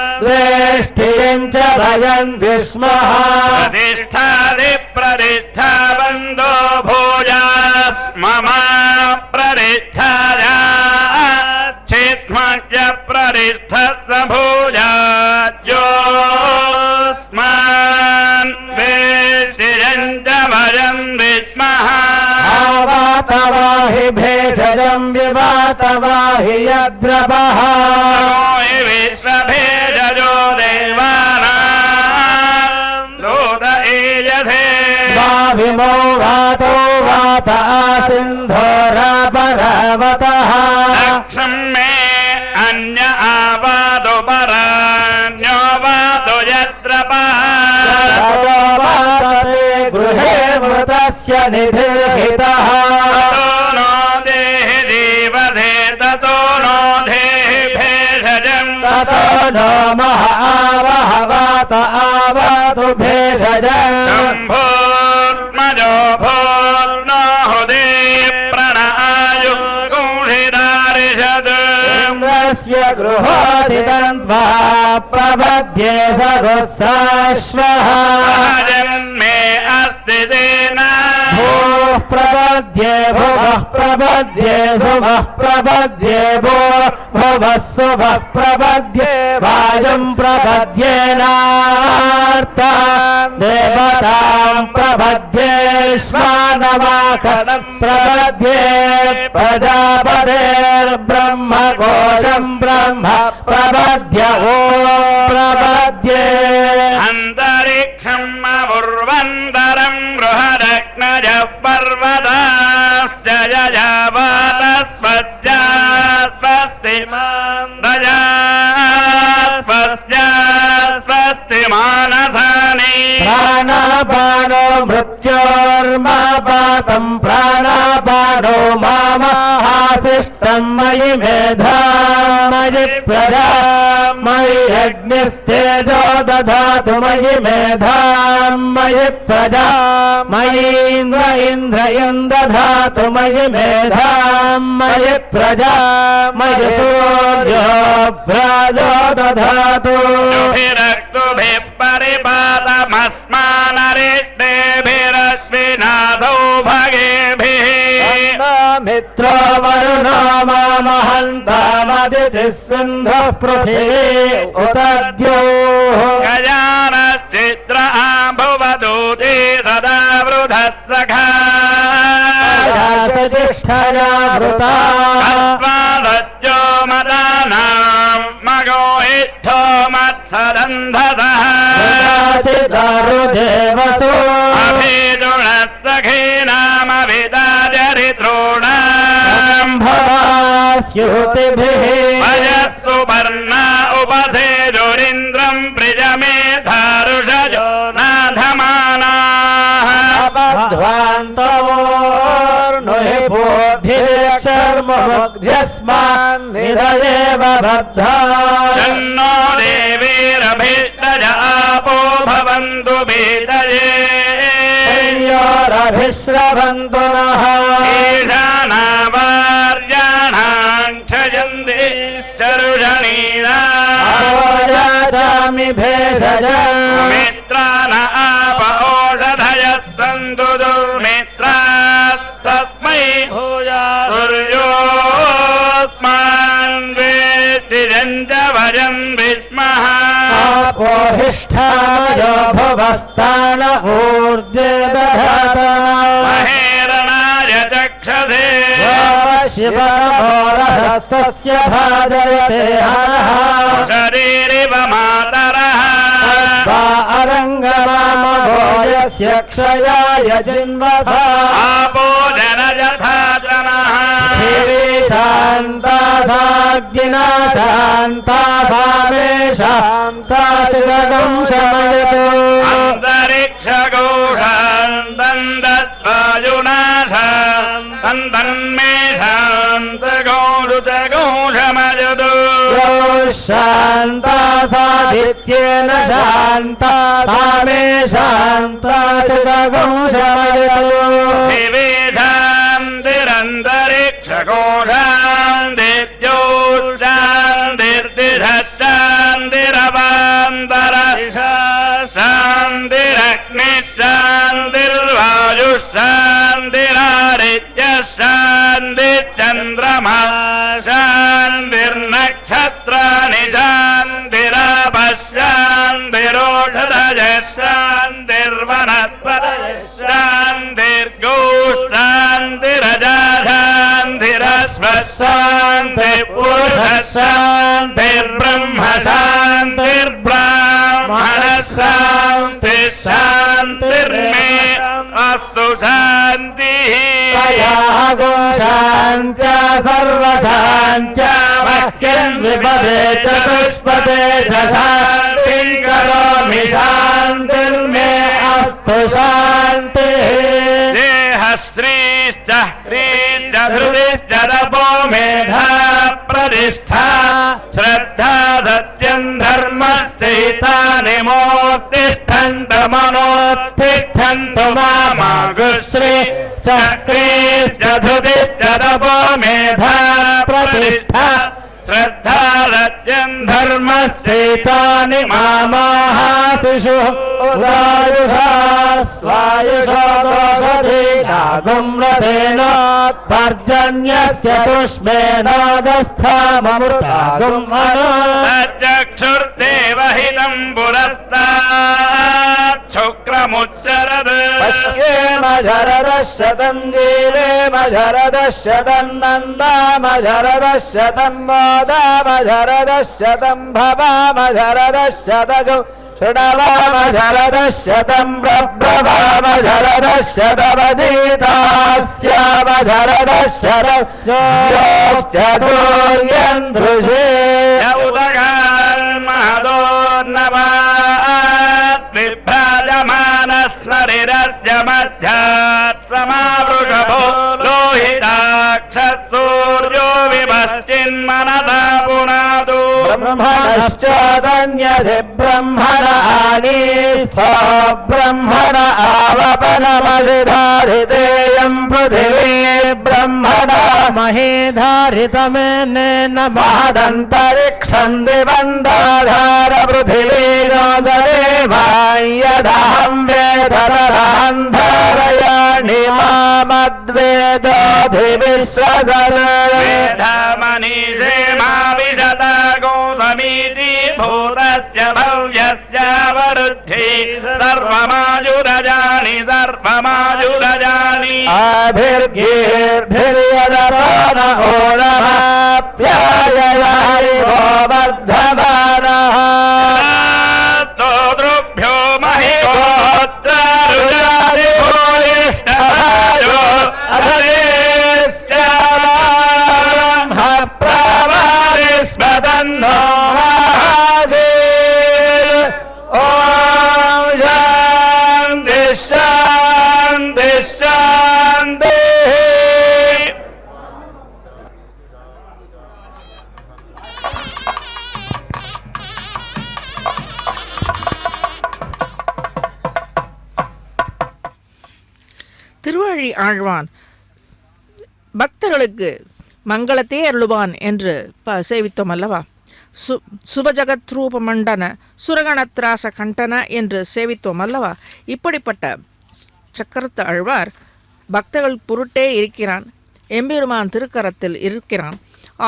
C: भूयाद्योष्ठियं च भयं विस्मः
A: प्रतिष्ठादि प्रतिष्ठा बन्धो भूयास्ममा प्रतिष्ठाया चित्मज्य प्रतिष्ठस्य भूयाद्योस्मान् वेष्टियं च भयं विस्मः
C: आवातवाहि भेषजं विवातवाहि यद्रवः
A: विश्वभेजो देवानां दूत ईयथे
C: वाविमो वातो वात आसिन्धोरापरावतः
A: लक्ष्म मे अन्य आवादो परान्यो
C: इन्द्रस्य निधिर्हितः
A: ततो नो देहि देवधे ततो नो देहि भेषजम्
C: ततो नो मह आवहवात आवतु भेषजम्
A: शम्भोर्मजो भोर्नो हुदे प्रणआयु गुंषिदारिषद्
C: इन्द्रस्य गृहोऽसिदन्त्वा प्रबध्ये सगुस्साश्वः
A: जन्मे अस्ति तेन
C: भूः प्रबध्ये भुवः प्रबध्ये सुभः प्रबध्ये भुवः सुभः प्रबध्ये वायुं प्रबध्येनार्तां देवतां प्रबध्येष्मानवाखनं प्रबध्ये प्रजापतेर्ब्रह्मकोशं ब्रह्म प्रबध्य ॐ प्रबध्ये
A: अन्तरिक्षम् अपूर्वन्तरम् बृहदग्नजः पर्वताश्च यजावातस्वस्या स्वस्ति स्वस्या स्वस्ति मानसानि
C: प्राणापानो मृत्योर्मापातं प्राणापानो मामहासिष्टं मयि मेधा मयि प्रजा मयि अग्निस्तेजो दधातु मयि मेधा मयि प्रजा मयि इन्द्रियं दधातु मयि मेधा मयि प्रजा मयि सूर्यो भ्राजो दधातु
A: भिरक्तुभिः परिपातमस्मानरिष्टेभिरश्विनाथौ भगेभिः
C: मित्रो वरुणो मामहन्तामदितिः सिन्धुः पृथिवी उतद्योः
A: गजानश्चित्र आभुवदूते सदा वृधः सखा
C: सजिष्ठया वृता
A: सत्त्वादज्जो मदानां मगो इष्ठो मत्सदन्धतः
C: चिदारुदेवसो
A: अभिजुणः सखीनामभिदाजरितॄणाम्
C: भवास्युतिभिः
A: भजस्सु वर्णा उपसेजुरिन्द्रम् प्रियमेधारुषजो नाधमानाः
C: ध्वान्तोर्नुहि बोधिर्क्षर्ममुग्ध्यस्मान् निरयेव बद्धा
A: शन्नो देवीरभीष्टजापो भवन्तु भीतये
C: योरभिश्रवन्तु नः
A: ईशानावार्याणां क्षयन्ति
C: याचामि भेषजम्
A: मित्रान आप ओषधयः सन्तु दुर्मित्रास्तस्मै सूर्योऽस्मान् वेष्टिजम् च भजन् विस्मः
C: आपोहिष्ठायो भुवस्तान ऊर्जे दधाता
A: महेरणाय चक्षसे
C: शिवमोरहस्तस्य भाजयते हरः
A: शरीरिव मातरः
C: अरङ्गमामभो यस्य क्षयाय जिन्वथा
A: आपो जन यथा जनः
C: पृथिवी शान्ता साग्निना शान्ता सा मे शान्ता शिवगं शमयतु
A: अन्तरिक्षगो शान्तम् दत्वायुना शान्तम् तन्मे शान्तगो ऋतगो शमयतु
C: शान्ता सादित्येन शान्ता सा मे शान्ता शिवगं शमयतु
A: दिवे शान्तिरन्तरिक्षगो शान्तिर्यो शान्तिर्दिशान्तिरवान्तर शान्तिरग्निः शान्तिर्वायुः शान्तिरादित्यः शान्तिश्चन्द्रमा शान्तिर्नक्षत्राणि शान्तिरापः शान्तिरोषधयः शान्तिर्वनस्पतयः शान्तिर्गोः शान्तिरजा शान्तिरश्वः शान्तिर्पुरुषः शान्तिर्ब्रह्म शान्तिर्ब्राह्मणः शान्तिः शान्तिर्मे अस्तु शान्तिः
C: तयागो शान्त्या सर्वशान्त्या मह्यं विपदे चतुष्पदे च शान्तिं करोमि शान्तिर्मे अस्तु शान्तिः
A: श्रीश्च ह्रीश्च धृतिश्च तपो मेधा प्रतिष्ठा श्रद्धा सत्यं धर्मश्चैतानि मोत्तिष्ठन्तमनोत्तिष्ठन्तु मामागुश्री चक्रीश्च धृतिश्च तपो मेधा प्रतिष्ठा श्रद्धा सत्यं धर्मश्चैतानि मामाहासिषु
C: उदायुषा स्वायुषो दोषधि नागुम्रसेनोत्पर्जन्यस्य सुष्मेनादस्थाममृतागुम्मनो
A: चक्षुर्देवहितं पुरस्तात् शुक्रमुच्चरत्
C: पश्येम शरदः शतं जीवेम शरदः शतं नन्दाम शरदः शतं मोदाम शरदः शतं भवाम शरदः शतगौ शृणवाम शरदः शतं प्रब्रवाम शरदः शतमधीतास्याम शरदः शरदोऽस्य सूर्यं दृशे
A: उदगान्महदोर्नवात् विभ्राजमानस्मरिरस्य मध्यात् समावृषभो लोहिताक्षः सूर्यो विभश्चिन्मनसा पुनादो
C: ब्रह्मणश्चोदन्यसि ब्रह्मण आनीस्थो ब्रह्मण आवपनमधिधारितेयं पृथिवी ब्रह्मण महीधारितमेनेन महदन्तरिक्षं दिवन्दाधार पृथिवी यदहं वेदरहं धारयाणि मामद्वेदोऽधिविश्वसर्वेधमनीषे मा विशता गोसमीति भूतस्य भव्यस्यावरुद्धि सर्वमायुरजानि सर्वमायुरजानि आभिर्गीर्भिर्यदरान ओणमाप्याययारि वो वर्धमानः
A: स्तोतृभ्यो महिगोत्रारुजानि भूयिष्ठभाजो अधरेस्याब्रह्म प्रवारिष्मदन्नो आसीत् ॐ शान्ति शान्ति शान्तिः
D: திருவாழி ஆழ்வான் பக்தர்களுக்கு மங்களத்தே அருளுவான் என்று சேவித்தோம் அல்லவா. சுபஜகத் ரூப மண்டன சுரகணத்ராச கண்டன என்று சேவித்தோம் அல்லவா. இப்படிப்பட்ட சக்கரத்து ஆழ்வார் பக்தர்கள் பொருட்டே இருக்கிறான். எம்பெருமான் திருக்கரத்தில் இருக்கிறான்.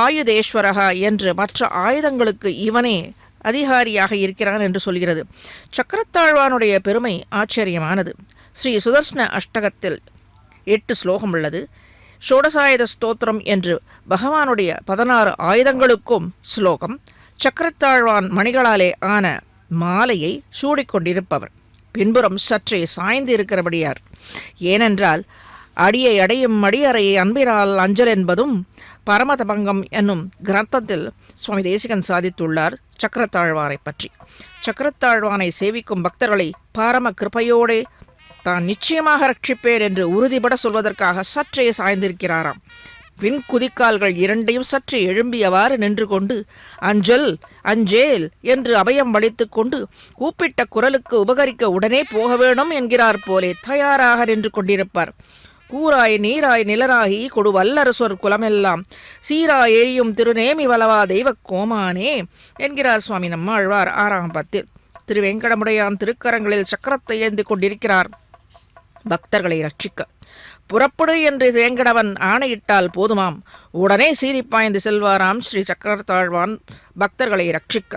D: ஆயுதேஸ்வரகா என்று மற்ற ஆயுதங்களுக்கு இவனே அதிகாரியாக இருக்கிறான் என்று சொல்கிறது. சக்கரத்தாழ்வானுடைய பெருமை ஆச்சரியமானது. ஸ்ரீ சுதர்ஷ்ண அஷ்டகத்தில் 8 ஸ்லோகம் உள்ளது. ஷோடசாயுத ஸ்தோத்திரம் என்று பகவானுடைய 16 ஆயுதங்களுக்கும் ஸ்லோகம். சக்கரத்தாழ்வான் மணிகளாலே ஆன மாலையை சூடிக்கொண்டிருப்பவர் பின்புறம் சற்றே சாய்ந்து இருக்கிறபடியார். ஏனென்றால் அடியை அடையும் அடியறையை அன்பினால் அஞ்சல் என்பதும் பரமதபங்கம் என்னும் கிரந்தத்தில் சுவாமி தேசிகன் சாதித்துள்ளார் சக்கரத்தாழ்வாரை பற்றி. சக்கரத்தாழ்வானை சேவிக்கும் பக்தர்களை பரம கிருபையோடே தான் நிச்சயமாக ரட்சிப்பேன் என்று உறுதிபட சொல்வதற்காக சற்றே சாய்ந்திருக்கிறாராம். பின் குதிக்கால்கள் இரண்டையும் சற்றே எழும்பியவாறு நின்று கொண்டு அஞ்சல் அஞ்சேல் என்று அபயம் வலித்து கொண்டு கூப்பிட்ட குரலுக்கு உபகரிக்க உடனே போக வேணும் என்கிறார் போலே தயாராக நின்று கொண்டிருப்பார். கூராய் நீராய் நிலராகி கொடு வல்லரசொர் குலமெல்லாம் சீராய் எரியும் திருநேமி வலவா தெய்வ கோமானே என்கிறார் சுவாமி நம்மாழ்வார் 6ஆம் பத்தில். திருவேங்கடமுடையான் திருக்கரங்களில் சக்கரத்தை ஏந்தி கொண்டிருக்கிறார் பக்தர்களை ரட்சிக்க. புறப்படு என்று வேங்கடவன் ஆணையிட்டால் போதுமாம், உடனே சீரிப்பாய்ந்து செல்வாராம் ஸ்ரீ சக்கரத்தாழ்வான் பக்தர்களை ரட்சிக்க.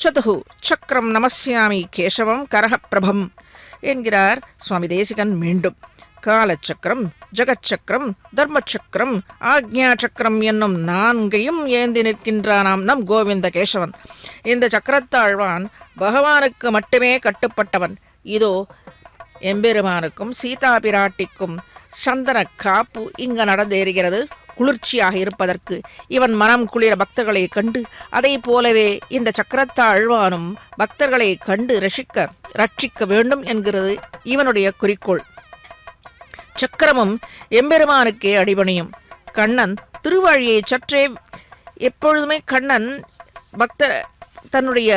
D: சதுஹு சக்கரம் நமஸ்யாமி கேசவம் கரகப்பிரபம் என்கிறார் சுவாமி தேசிகன் மீண்டும். காலச்சக்கரம், ஜகச்சக்கரம், தர்மச்சக்கரம், ஆக்ஞா சக்கரம் என்னும் 4ஐயும் ஏந்தி நிற்கின்றானாம் நம் கோவிந்த கேசவன். இந்த சக்கரத்தாழ்வான் பகவானுக்கு மட்டுமே கட்டுப்பட்டவன். இதோ எம்பெருமானுக்கும் சீதா பிராட்டிக்கும் சந்தன காப்பு இங்கு நடந்தேறுகிறது. குளிர்ச்சியாக இருப்பதற்கு இவன் மனம் குளிர பக்தர்களை கண்டு அதை போலவே இந்த சக்கரத்தாழ்வானும் பக்தர்களை கண்டு ரட்சிக்க வேண்டும் என்கிறது இவனுடைய குறிக்கோள். சக்கரமும் எம்பெருமானுக்கே அடிபணியும். கண்ணன் திருவாழியை சற்றே எப்பொழுதுமே கண்ணன் பக்தர் தன்னுடைய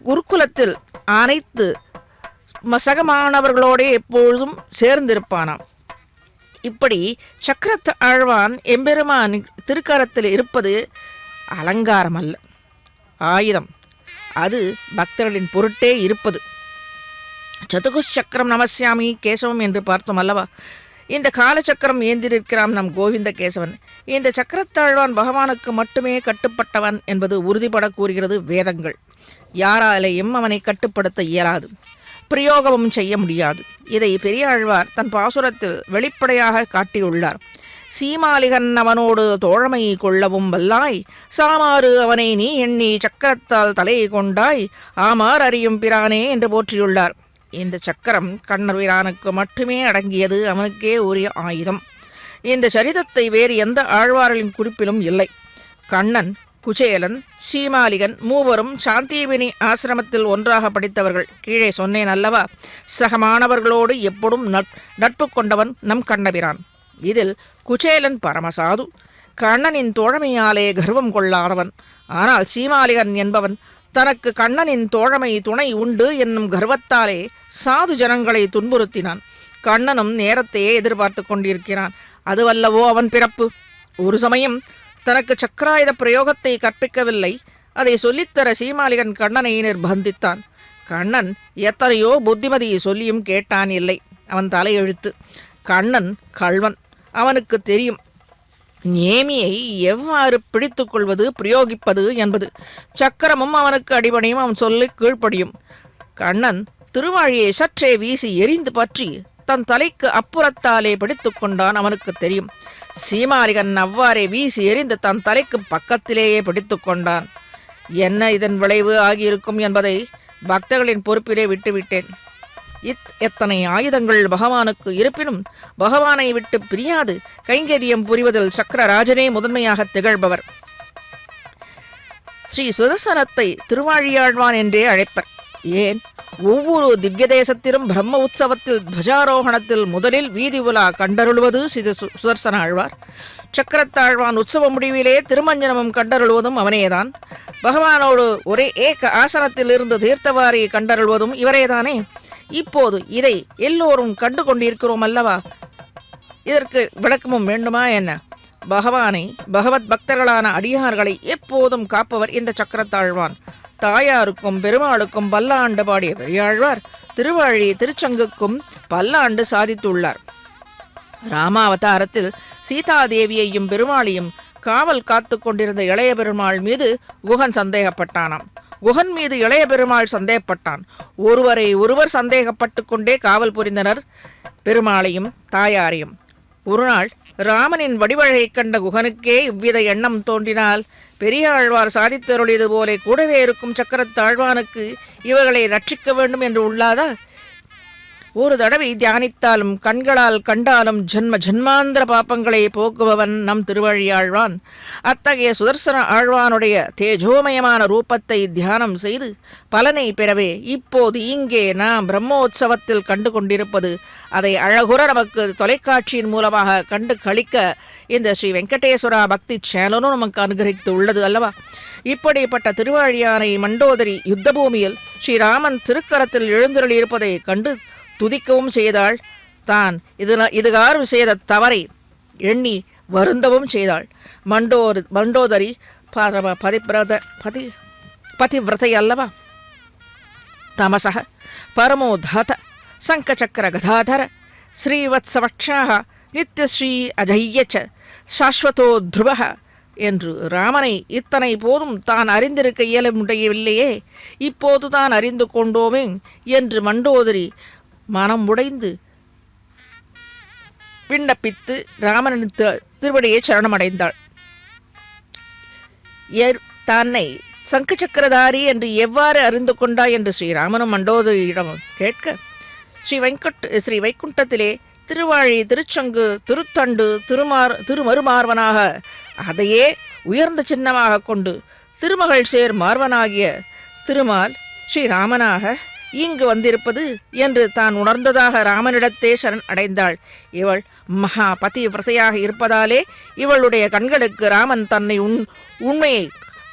D: குருகுலத்தில் அனைத்து சகமானவர்களோடே எப்பொழுதும் சேர்ந்திருப்பானாம். இப்படி சக்கரத்து ஆழ்வான் எம்பெருமான் திருக்கரத்தில் இருப்பது அலங்காரம் அல்ல, ஆயுதம். அது பக்தர்களின் பொருட்டே இருப்பது. சதுகுச்சக்கரம் நமஸ்யாமி கேசவம் என்று பார்த்தோம் அல்லவா? இந்த காலச்சக்கரம் ஏந்திருக்கிறான் நம் கோவிந்த கேசவன். இந்த சக்கரத்தாழ்வான் பகவானுக்கு மட்டுமே கட்டுப்பட்டவன் என்பது உறுதிபட கூறுகிறது வேதங்கள். யாராலேயும் அவனை கட்டுப்படுத்த இயலாது, பிரயோகமும் செய்ய முடியாது. இதை பெரியாழ்வார் தன் பாசுரத்தில் வெளிப்படையாக காட்டியுள்ளார். சீமாலிகன் அவனோடு தோழமை கொள்ளவும் வல்லாய், சாமாறு அவனை நீ எண்ணி சக்கரத்தால் தலை கொண்டாய், ஆமார் அறியும் பிரானே என்று போற்றியுள்ளார். இந்த சக்கரம் கண்ணர் வீரானுக்கு மட்டுமே அடங்கியது, அவனுக்கே உரிய ஆயுதம். இந்த சரிதத்தை வேறு எந்த ஆழ்வார்களின் குறிப்பிலும் இல்லை. கண்ணன், குச்சேலன், சீமாலிகன் மூவரும் சாந்திபினி ஆசிரமத்தில் ஒன்றாக படித்தவர்கள். கீழே சொன்னேன் அல்லவா? சகமானவர்களோடு எப்படும் நட்பு கொண்டவன் நம் கண்ணபிரான். இதில் குச்சேலன் பரமசாது, கண்ணனின் தோழமையாலே கர்வம் கொள்ளாதவன். ஆனால் சீமாலிகன் என்பவன் தனக்கு கண்ணனின் தோழமை துணை உண்டு என்னும் கர்வத்தாலே சாது ஜனங்களை துன்புறுத்தினான். கண்ணனும் நேரத்தையே எதிர்பார்த்து கொண்டிருக்கிறான். அதுவல்லவோ அவன் பிறப்பு. ஒரு சமயம் தனக்கு சக்கராயுத பிரயோகத்தை கற்பிக்கவில்லை, அதை சொல்லித்தர சீமாலிகன் கண்ணனை நிர்பந்தித்தான். கண்ணன் எத்தனையோ புத்திமதி சொல்லியும் கேட்டான் இல்லை. அவன் தலையெழுத்து. கண்ணன் கள்வன், அவனுக்கு தெரியும் நேமியை எவ்வாறு பிடித்து கொள்வது, பிரயோகிப்பது என்பது. சக்கரமும் அவனுக்கு அடிபணியும், அவன் சொல்லி கீழ்ப்படியும். கண்ணன் திருவாழியை சற்றே வீசி எரிந்து பற்றி தன் தலைக்கு அப்புறத்தாலே பிடித்து கொண்டான், அவனுக்கு தெரியும். சீமாலிகன் அவ்வாறே வீசி எறிந்து தன் தலைக்கு பக்கத்திலேயே பிடித்து கொண்டான். என்ன இதன் விளைவு ஆகியிருக்கும் என்பதை பக்தர்களின் பொறுப்பிலே விட்டுவிட்டேன். எத்தனை ஆயுதங்கள் பகவானுக்கு இருப்பினும் பகவானை விட்டு பிரியாது கைங்கரியம் புரிவதில் சக்கரராஜனே முதன்மையாக திகழ்பவர். ஸ்ரீ சுதர்சனத்தை திருவாழியாழ்வான் என்றே அழைப்பர். ஏன், ஒவ்வொரு திவ்ய தேசத்திலும் பிரம்ம உற்சவத்தில் துவஜாரோகணத்தில் முதலில் வீதி உலா கண்டருள்வது சுதர்சன ஆழ்வார். சக்கரத்தாழ்வான் உற்சவ முடிவிலே திருமஞ்சனமும் கண்டருள்வதும் அவனேதான். பகவானோடு ஒரே ஏக ஆசனத்தில் இருந்து தீர்த்தவாரி கண்டருள்வதும் இவரேதானே. இப்போது இதை எல்லோரும் கண்டு கொண்டிருக்கிறோம் அல்லவா? இதற்கு விளக்கமும் வேண்டுமா என்ன? பகவானை, பகவத் பக்தர்களான அடியார்களை எப்போதும் காப்பவர் இந்த சக்கரத்தாழ்வான். தாயாருக்கும் பெருமாளுக்கும் பல்லாண்டு பாடிய பெரியாழ்வார் திருவாழி திருச்சங்குக்கும் பல்லாண்டு சாதித்துள்ளார். ராமாவதாரத்தில் சீதாதேவியையும் பெருமாளையும் காவல் காத்து கொண்டிருந்த இளைய பெருமாள் மீது குகன் சந்தேகப்பட்டானாம். குகன் மீது இளைய பெருமாள் சந்தேகப்பட்டான். ஒருவர் சந்தேகப்பட்டு கொண்டே காவல் புரிந்தனர் பெருமாளையும் தாயாரையும். ஒரு நாள் ராமனின் வடிவழகைக் கண்ட குகனுக்கே இவ்வித எண்ணம் தோன்றினால், பெரியாழ்வார் சாதித்தருளியது போலே கூடவே இருக்கும் சக்கரத்தாழ்வானுக்கு இவர்களை ரட்சிக்க வேண்டும் என்று உள்ளாதா? ஒரு தடவை தியானித்தாலும் கண்களால் கண்டாலும் ஜன்மாந்திர பாப்பங்களை போக்குபவன் நம் திருவழியாழ்வான். அத்தகைய சுதர்சன ஆழ்வானுடைய தேஜோமயமான ரூபத்தை தியானம் செய்து பலனை பெறவே இப்போது இங்கே நாம் பிரம்மோற்சவத்தில் கண்டு கொண்டிருப்பது. அதை அழகுற நமக்கு தொலைக்காட்சியின் மூலமாக கண்டு கழிக்க இந்த ஸ்ரீ வெங்கடேஸ்வரா பக்தி சேனலும் நமக்கு அனுகிரகித்து உள்ளது அல்லவா? இப்படிப்பட்ட திருவாழியானை மண்டோதரி யுத்த பூமியில் ஸ்ரீராமன் திருக்கரத்தில் எழுந்தருளியிருப்பதை கண்டு துதிக்கவும் செய்தாள். தான் இதுகாறு செய்த தவறை எண்ணி வருந்தவும் செய்தாள். மண்டோதரி பதிவிரதை அல்லவா? தமசக பரமோதாத சங்கச்சக்கர கதாதர ஸ்ரீவத்சவக்ஷாக நித்யஸ்ரீ அஜய்யச்ச சாஸ்வதோ த்ருவக என்று ராமனை இத்தனை போதும் தான் அறிந்திருக்க இயல முடியவில்லையே, இப்போது தான் அறிந்து கொண்டோமே என்று மண்டோதரி மனம் உடைந்து விண்ணப்பித்து ராமனின் திருவடியை சரணமடைந்தாள். தன்னை சங்கு சக்கரதாரி என்று எவ்வாறு அறிந்து கொண்டாய் என்று ஸ்ரீராமனும் மண்டோதரியிடம் கேட்க, ஸ்ரீ வைகுண்டத்திலே திருவாழி திருச்சங்கு திருத்தண்டு திருமருமார்வனாக அதையே உயர்ந்த சின்னமாக கொண்டு திருமகள் சேர் மார்வனாகிய திருமால் ஸ்ரீராமனாக இங்கு வந்திருப்பது என்று தான் உணர்ந்ததாக ராமனிடத்தே சரண் அடைந்தாள். இவள் மகா பதிவிரதையாக இருப்பதாலே இவளுடைய கண்களுக்கு ராமன் தன்னை உண்மையை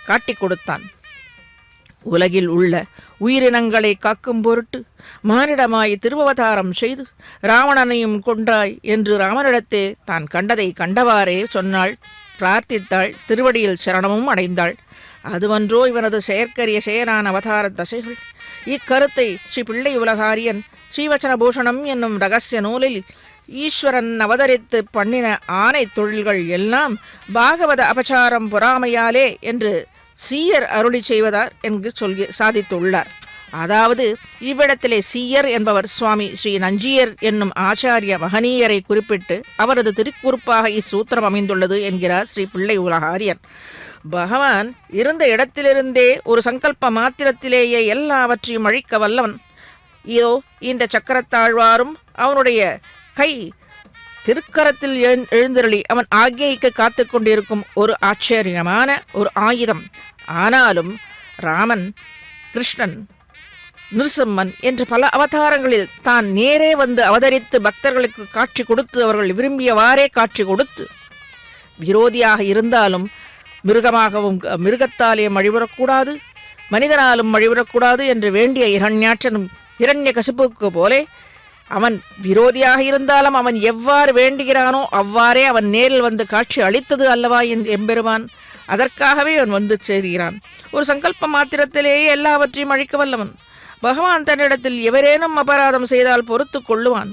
D: காட்டிக் கொடுத்தான். உலகில் உள்ள உயிரினங்களை காக்கும் பொருட்டு மானிடமாய் திருவவதாரம் செய்து ராவணனையும் கொன்றாய் என்று ராமனிடத்தே தான் கண்டதை கண்டவாறே சொன்னாள், பிரார்த்தித்தாள், திருவடியில் சரணமும் அடைந்தாள். அதுவன்றோ இவனது செயற்கரிய செயலான அவதார தசைகள். இக்கருத்தை ஸ்ரீ பிள்ளை உலகாரியன் ஸ்ரீவச்சன பூஷணம் என்னும் இரகசிய நூலில் ஈஸ்வரன் அவதரித்து பண்ணின ஆணை தொழில்கள் எல்லாம் பாகவத அபச்சாரம் பொறாமையாலே என்று சீயர் அருளி செய்வதார் என்று சாதித்துள்ளார். அதாவது இவ்விடத்திலே சீயர் என்பவர் சுவாமி ஸ்ரீ நஞ்சியர் என்னும் ஆச்சாரிய மகனீயரை குறிப்பிட்டு அவரது திருக்குறிப்பாக இச்சூத்திரம் அமைந்துள்ளது என்கிறார் ஸ்ரீ பிள்ளை உலகாரியன். பகவான் இருந்த இடத்திலிருந்தே ஒரு சங்கல்ப மாத்திரத்திலேயே எல்லாவற்றையும் அழிக்க வல்லவன். இதோ இந்த சக்கரத்தாழ்வாரும் அவனுடைய கை திருக்கரத்தில் எழுந்தருளி அவன் ஆக்ஞைக்கு காத்து கொண்டிருக்கும் ஒரு ஆச்சரியமான ஒரு ஆயுதம். ஆனாலும் ராமன், கிருஷ்ணன், நிருசிம்மன் என்று பல அவதாரங்களில் தான் நேரே வந்து அவதரித்து பக்தர்களுக்கு காட்சி கொடுத்து அவர்கள் விரும்பியவாறே காட்சி கொடுத்து விரோதியாக இருந்தாலும் மிருகமாகவும் மிருகத்தாலே மழிவுறக்கூடாது, மனிதனாலும் மழிவுறக்கூடாது என்று வேண்டிய இரண்யாற்றனும் இரண்ய கசிப்புக்கு போலே அவன் விரோதியாக இருந்தாலும் அவன் எவ்வாறு வேண்டுகிறானோ அவ்வாறே அவன் நேரில் வந்து காட்சி அளித்தது அல்லவா எம்பெருமான். அதற்காகவே அவன் வந்து சேர்கிறான். ஒரு சங்கல்ப மாத்திரத்திலேயே எல்லாவற்றையும் அழிக்க வல்லவன். பகவான் தன்னிடத்தில் எவரேனும் அபராதம் செய்தால் பொறுத்து கொள்ளுவான்.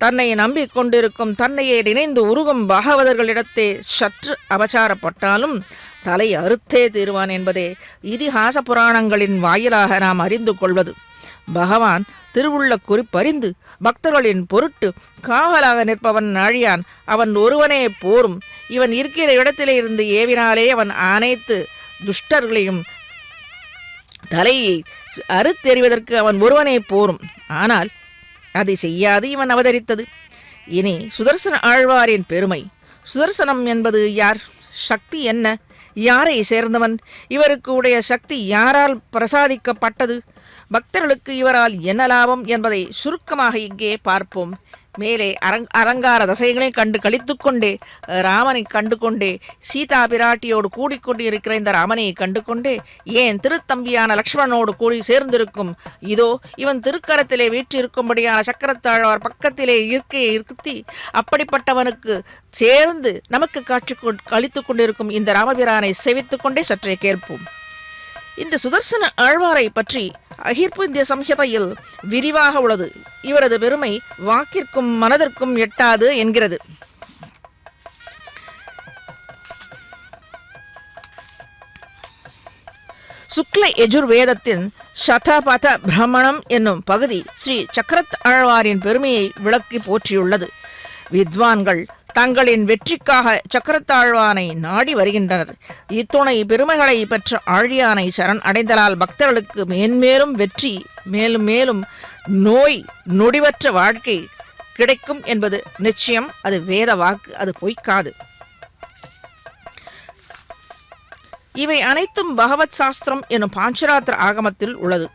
D: தன்னை நம்பிக்கொண்டிருக்கும் தன்னையே நினைந்து உருகும் பாகவதர்களிடத்தே சற்று அபச்சாரப்பட்டாலும் தலை அறுத்தே தீருவான் என்பதே இதிகாச புராணங்களின் வாயிலாக நாம் அறிந்து கொள்வது. பகவான் திருவுள்ள குறிப்பறிந்து பக்தர்களின் பொருட்டு காவலாக நிற்பவன் நாழியான். அவன் ஒருவனே போரும். இவன் இருக்கிற இடத்திலே இருந்து ஏவினாலே அவன் அனைத்து துஷ்டர்களையும் தலையை அறுத்தெறிவதற்கு அவன் ஒருவனே போரும். ஆனால் அதை செய்யாது இவன் அவதரித்தது. இனி சுதர்சன ஆழ்வாரின் பெருமை. சுதர்சனம் என்பது யார்? சக்தி என்ன? யாரை சேர்ந்தவன்? இவருக்கு உடைய சக்தி யாரால் பிரசாதிக்கப்பட்டது? பக்தர்களுக்கு இவரால் என்ன லாபம் என்பதை சுருக்கமாக இங்கே பார்ப்போம். மேலே அலங்கார தசைகளை கண்டு கழித்துக்கொண்டே ராமனை கண்டு கொண்டே சீதா பிராட்டியோடு கூடிக்கொண்டு இருக்கிற இந்த ராமனை கண்டு கொண்டே ஏன் திருத்தம்பியான லக்ஷ்மணனோடு கூடி சேர்ந்திருக்கும் இதோ இவன் திருக்கரத்திலே வீற்றிருக்கும்படியான சக்கரத்தாழ்வார் பக்கத்திலே இருக்கையை இருத்தி அப்படிப்பட்டவனுக்கு சேர்ந்து நமக்கு காட்சி கழித்து கொண்டிருக்கும் இந்த ராமபிரானை சேவித்துக் கொண்டே சற்றே கேட்போம். இந்த சுதர்சன ஆழ்வாரை பற்றி அகிர்புந்திய சம்ஹிதையில் விரிவாக உள்ளது. இவரது பெருமை வாக்கிற்கும் மனதிற்கும் எட்டாது என்கிறது. சுக்ல யஜுர்வேதத்தின் சதபத பிரமணம் என்னும் பகுதி ஸ்ரீ சக்கரத் ஆழ்வாரின் பெருமையை விளக்கி போற்றியுள்ளது. வித்வான்கள் தங்களின் வெற்றிக்காக சக்கரத்தாழ்வானை நாடி வருகின்றனர். இத்துணை பெருமைகளை பெற்ற ஆழியானை சரண் அடைந்தலால் பக்தர்களுக்கு மேன்மேலும் வெற்றி, மேலும் மேலும் நோய் நொடிவற்ற வாழ்க்கை கிடைக்கும் என்பது நிச்சயம். அது வேத வாக்கு, அது பொய்க்காது. இவை அனைத்தும் பகவத் சாஸ்திரம் எனும் பாஞ்சராத்திர ஆகமத்தில் உள்ளது.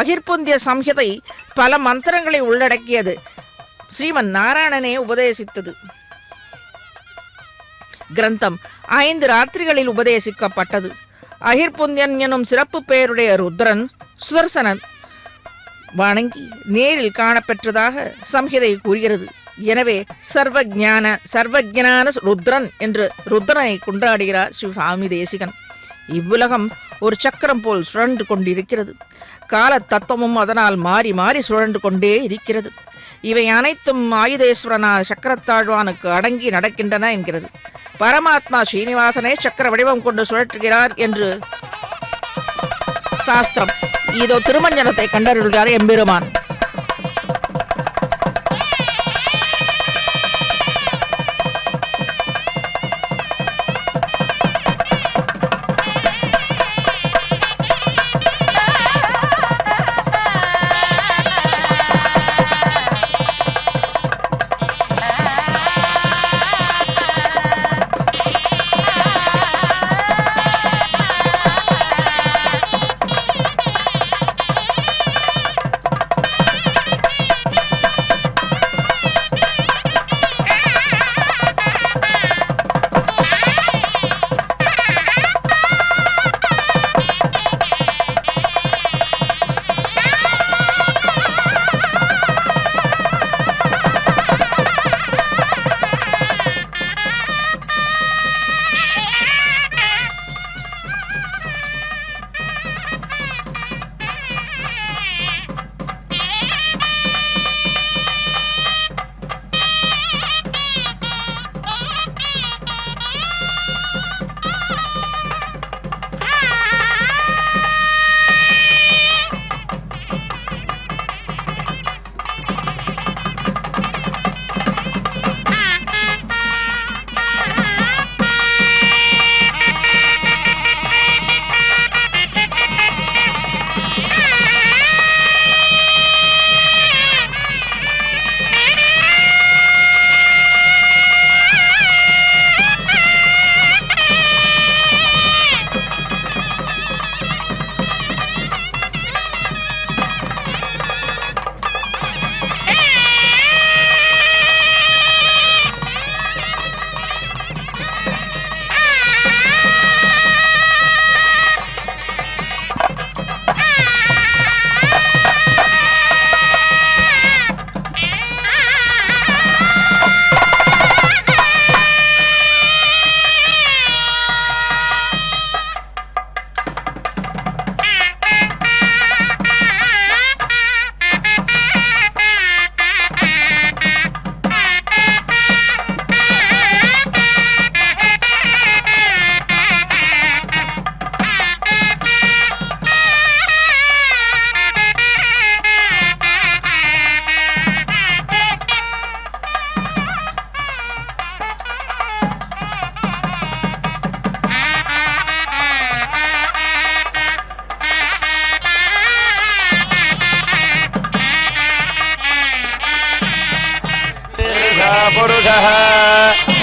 D: அகிர்புந்திய சம்ஹிதை பல மந்திரங்களை உள்ளடக்கியது. ஸ்ரீமன் நாராயணனே உபதேசித்தது. கிரந்தம் 5 ராத்திரிகளில் உபதேசிக்கப்பட்டது. அகிர்புந்தியன் எனும் சிறப்பு பெயருடைய ருத்ரன் சுதர்சனன் வணங்கி நேரில் காணப்பெற்றதாக சம்ஹிதை கூறுகிறது. எனவே சர்வஜான ருத்ரன் என்று ருத்ரனை கொண்டாடுகிறார் ஸ்ரீ சுவாமி தேசிகன். இவ்வுலகம் ஒரு சக்கரம் போல் சுழன்று கொண்டிருக்கிறது. கால தத்துவமும் அதனால் மாறி மாறி சுழன்று கொண்டே இருக்கிறது. இவை அனைத்தும் ஆயுதேஸ்வரனான சக்கரத்தாழ்வானுக்கு அடங்கி நடக்கின்றன என்கிறது. பரமாத்மா ஸ்ரீனிவாசனே சக்கர வடிவம் கொண்டு சுழற்றுகிறார் என்று சாஸ்திரம். இதோ திருமஞ்சனத்தை கண்டறிகிறார் எம்பெருமான்.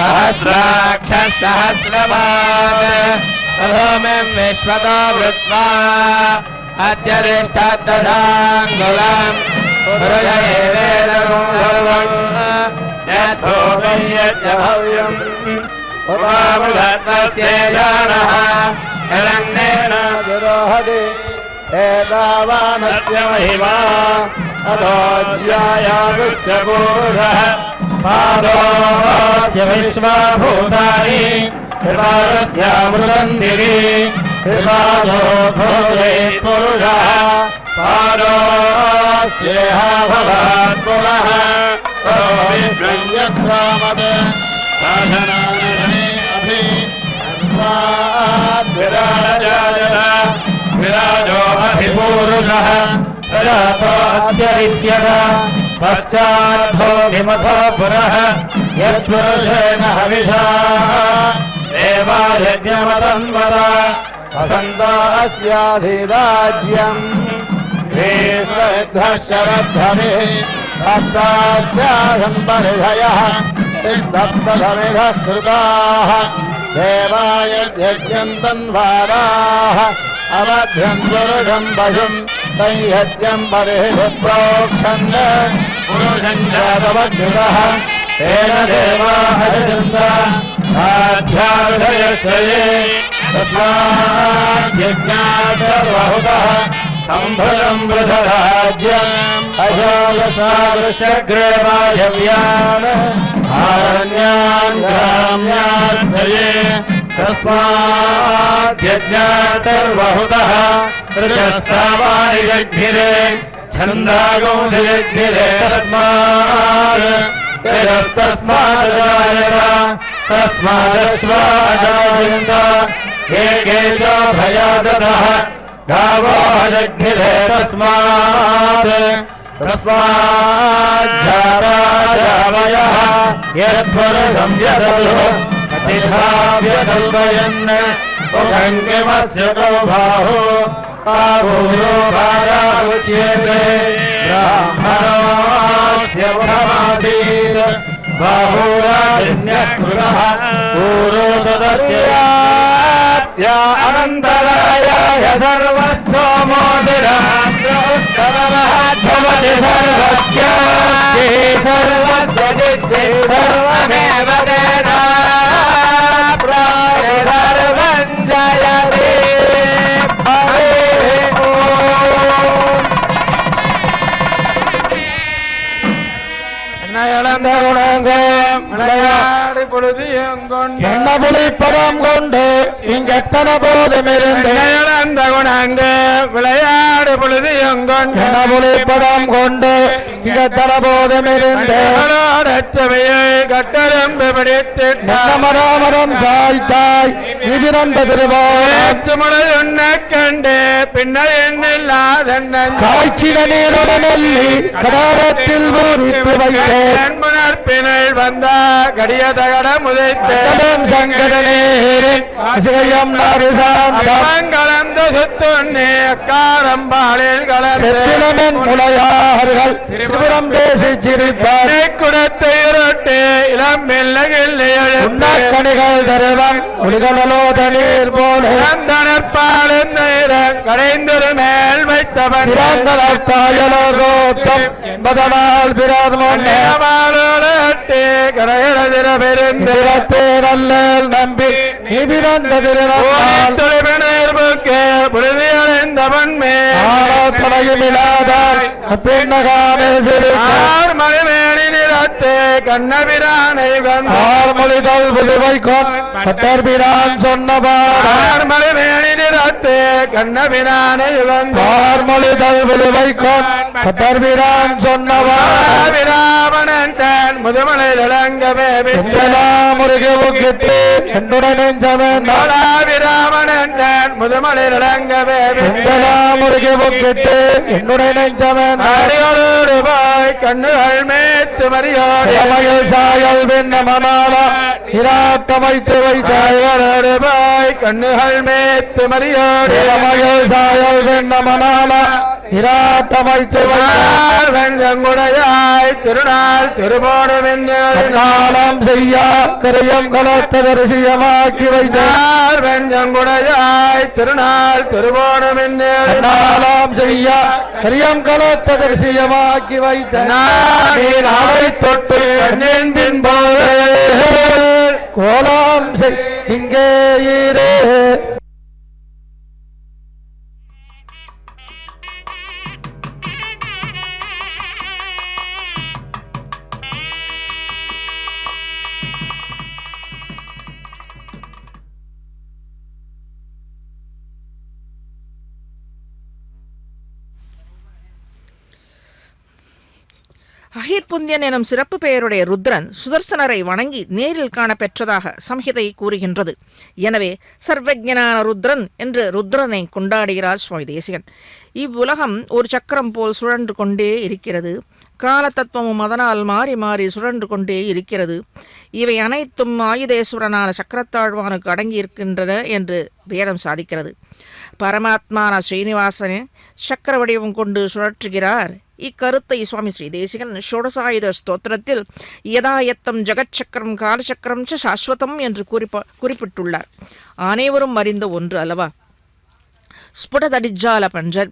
A: सहस्राक्षः सहस्रपात् तथोमिं विश्वतो वृत्वा अत्यरिष्टाद्दशाङ्गुलम् हृदये वेदगुं सर्वम् यद्भूतं यच्च भव्यम् उपामृतस्य जानः हिरण्येन विरोहति एतावानस्य महिमा अधोऽध्यायागुश्च पूरुषः पादोऽस्य विश्वभूतानि विपादस्यामृतं दिवि विपादो भूयेत् पुरुषः पादोऽस्येह भवात् पुनः ततो विश्वं यत्रामत् साधनानि अभि स्वाद्विराजयत विराजो अधिपूरुषः प्रजातोऽत्यरिच्यत पश्चाद्भोगिमथो पुरः यत्पुरुषेण हविषा देवायज्ञमतन्वत वसन्तो अस्याधिराज्यम् विश्वविद्धः शरद्धभिः सप्तास्यासम्परिधयः सप्तधमिधः कृताः देवायज्ञम् तन्वाराः अवध्यं पुरुषं पशुं तैहत्यं परिहि प्रोक्षन् पुरुषं जातवद्युतः तेन देवाः यजन्त साध्याविधयश्रये तस्माद्यज्ञात् सर्वहुतः सम्भृतं वृषराज्यम् अशोकसादृशग्रे वायव्यान् आरण्यान् ग्राम्याश्रये तस्माद्यज्ञात् सर्वहुतः ऋजस्सावानि जग्धिरे छन्दागोंसि जग्धिरे तस्मादजायत तस्मादश्वाजायन्त ये के च भयादतः गावो जग्धिरे तस्माज्जाताजावयः यत्पुरुषं यदतुः अतिधाव्यकल्पयन् उभङ्गिमस्य कौ बाहो आभूरो भारावुच्यते ब्राह्मणोऽस्य उभमासीत् बाहुराजन्यः कृतः पूरो तदस्या अनन्तरायाय सर्वस्तोमोदिराभवति सर्वस्यास्ति सर्वस्य जित्ति सर्वमेव तेना सर्वं जयते
C: பதம் கொண்டு இங்கெத்தன போதுமிருந்து
A: இழந்த குணங்கு விளையாடு பொழுது
C: பதம் கொண்டு இங்கெத்தன போதுமிருந்து
A: கட்டெலும்பு பிடித்து
C: மராமரம் சாய்த்தாய் இதிரண்ட திருவாய்
A: உன்ன கண்டு பின்னர் எண்ணில்லாதண்ணன்
C: காய்ச்சிட நீரடனல்லி கடாரத்தில் ஊறித்து வைத்தேன்
A: முனற்பினில் வந்த கடிய தகட முதைத்தேன்
C: சங்கடனேரின் அசியம் நாரிசாந்தம்
A: கலந்த சுத்துண்ணே காரம்பாலில்
C: செத்திலமன் முளையார்கள் திருபுரம் பேசி சிரிப்பார்
A: குடத்தை இருட்டு இளம்
C: கனிகள் தருவன் ஒளிகளோ தண்ணீர் போல
A: கடைந்தொரு மேல் வைத்தவன்
C: தாயலோத்தம் என்பதனால்
A: பிறந்தோட்டு கரையிறதிர பெருந்திரத்தே
C: நல்ல நம்பி நீ பிறந்த திருநாள்
A: தொலைபினர்புக்கு புழுதியடைந்தவன்
C: மேலையும் இல்லாதார் பெண்ணகானே
A: மலைமேனி நிறத்தே கண்ணபிரானை
C: மொழிதல் புதுவை கொண்டர்பிரான் சொன்னவார்
A: மலைமேனி நிறத்தே கண்ணபிரானை
C: மொழிதல் புதுவை கொண்டர்பிரான் சொன்னவார்
A: விராமணன் தன் முதுமலை விளங்கவே
C: முருகே முக்கிட்டு என்னுடன் நெஞ்சவன்
A: விராமணன் தன் முதுமலை விளங்கவே
C: முருகே முக்கிட்டு என்னுடன் நெஞ்சவன்
A: ரூபாய் கண்ணுகள் மேத்து மரியாதை
C: சாயல் வெண்ண மமாலா இராட்ட வைத்து
A: வைத்தாய் கண்ணுகள் மேத்து மரியாதை
C: சாயல் வெண்ண மமாலா நிராட்டமைத்து
A: வெஞ்சங்குடையாய் திருநாள் திருவோணம்
C: செய்ய கரையம் கலத்த தரிசியமாக்கி வைத்தார்.
A: வெஞ்சங்குடையாய் திருநாள் திருவோணம்
C: செய்ய கரியம் கலத்த தரிசியமாக்கி வைத்தாரை
A: தொட்டு பின்போது
C: கோலம் செய் இங்கே ஈரே.
D: அகிர்புந்தியன் எனும் சிறப்பு பெயருடைய ருத்ரன் சுதர்சனரை வணங்கி நேரில் காண பெற்றதாக சம்ஹிதை கூறுகின்றது. எனவே சர்வஜனான ருத்ரன் என்று ருத்ரனை கொண்டாடுகிறார் சுவாமி தேசிகன். இவ்வுலகம் ஒரு சக்கரம் போல் சுழன்று கொண்டே இருக்கிறது. கால தத்துவமும் அதனால் மாறி மாறி சுழன்று கொண்டே இருக்கிறது. இவை அனைத்தும் ஆயுதேஸ்வரனான சக்கரத்தாழ்வானுக்கு அடங்கியிருக்கின்றன என்று வேதம் சாதிக்கிறது. பரமாத்மான ஸ்ரீனிவாசனே சக்கர வடிவம் கொண்டு சுழற்றுகிறார். இக்கருத்தை சுவாமி ஸ்ரீ தேசிகன் ஷோடசாயுத ஸ்தோத்திரத்தில் யதாயத்தம் ஜெகச்சக்கரம் காலச்சக்கரம் ச சாஸ்வதம் என்று குறிப்பிட்டுள்ளார். அனைவரும் அறிந்த ஒன்று அல்லவா? ஸ்புடதடிஜால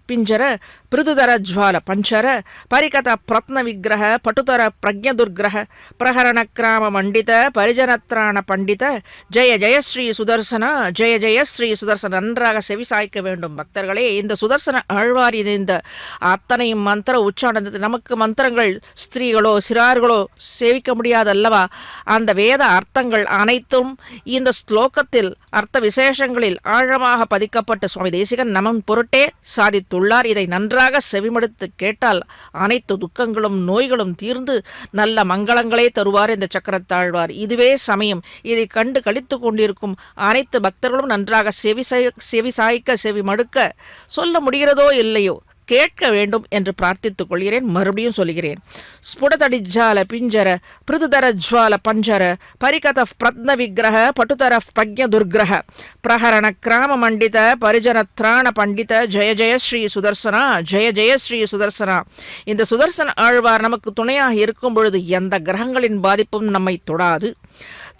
D: பிஞ்சர பிருதுதர ஜ்வால பஞ்சர பரிகத பிரத்ன விக்கிரக பட்டுதர பிரஜதுர்கிரக பிரகரண கிராம மண்டித பரிஜனத்ராண பண்டித ஜெய ஜெயஸ்ரீ சுதர்சன ஜெய ஜெயஸ்ரீ சுதர்சன. நன்றாக செவிசாய்க்க வேண்டும் பக்தர்களே. இந்த சுதர்சன ஆழ்வாரின் இந்த அத்தனையும் மந்திர உச்சாரணத்தை நமக்கு மந்திரங்கள் ஸ்திரீகளோ சிறார்களோ சேவிக்க முடியாதல்லவா? அந்த வேத அர்த்தங்கள் அனைத்தும் இந்த ஸ்லோகத்தில் அர்த்த விசேஷங்களில் ஆழமாக பதிக்கப்பட்ட சுவாமி தேசிகன் நமன் பொருட்டே சாதித்துள்ளார். இதை நன்றாக செவிமடுத்து கேட்டால் அனைத்து துக்கங்களும் நோய்களும் தீர்ந்து நல்ல மங்களங்களே தருவார் இந்த சக்கரத்தாழ்வார். இதுவே சமயம். இதை கண்டு கழித்து கொண்டிருக்கும் அனைத்து பக்தர்களும் நன்றாக செவிசாய்க்க செவி மடுக்க சொல்ல முடிகிறதோ இல்லையோ கேட்க வேண்டும் என்று பிரார்த்தித்துக் கொள்கிறேன். மறுபடியும் சொல்கிறேன். ஸ்புடதடிஜால பிஞ்சர பிருதுதர ஜ்வால பஞ்சர பரிகத பிரத்ன விக்கிரக பட்டுதர பிரஜதுர்கிரக பிரகரண கிராம மண்டித பரிஜனத்ராண பண்டித ஜெய ஜெய ஸ்ரீ சுதர்சனா ஜெய ஜெய ஸ்ரீ சுதர்சனா. இந்த சுதர்சன ஆழ்வார் நமக்கு துணையாக இருக்கும் பொழுது எந்த கிரகங்களின் பாதிப்பும் நம்மை தொடாது.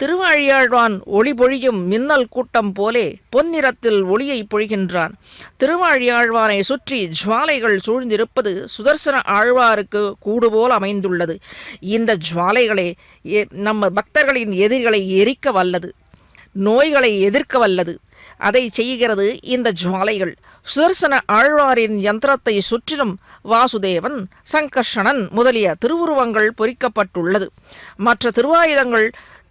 D: திருவாழியாழ்வான் ஒளி பொழியும் மின்னல் கூட்டம் போலே பொன்னிறத்தில் ஒளியை பொழிகின்றான். திருவாழியாழ்வானை சுற்றி ஜுவாலைகள் சூழ்ந்திருப்பது சுதர்சன ஆழ்வாருக்கு கூடுபோல் அமைந்துள்ளது. இந்த ஜுவாலைகளே நம்ம பக்தர்களின் எதிரிகளை எரிக்க வல்லது, நோய்களை எதிர்க்க வல்லது. அதை செய்கிறது இந்த ஜுவாலைகள். சுதர்சன ஆழ்வாரின் யந்திரத்தை சுற்றிலும் வாசுதேவன் சங்கர்ஷணன் முதலிய திருவுருவங்கள் பொறிக்கப்பட்டுள்ளது. மற்ற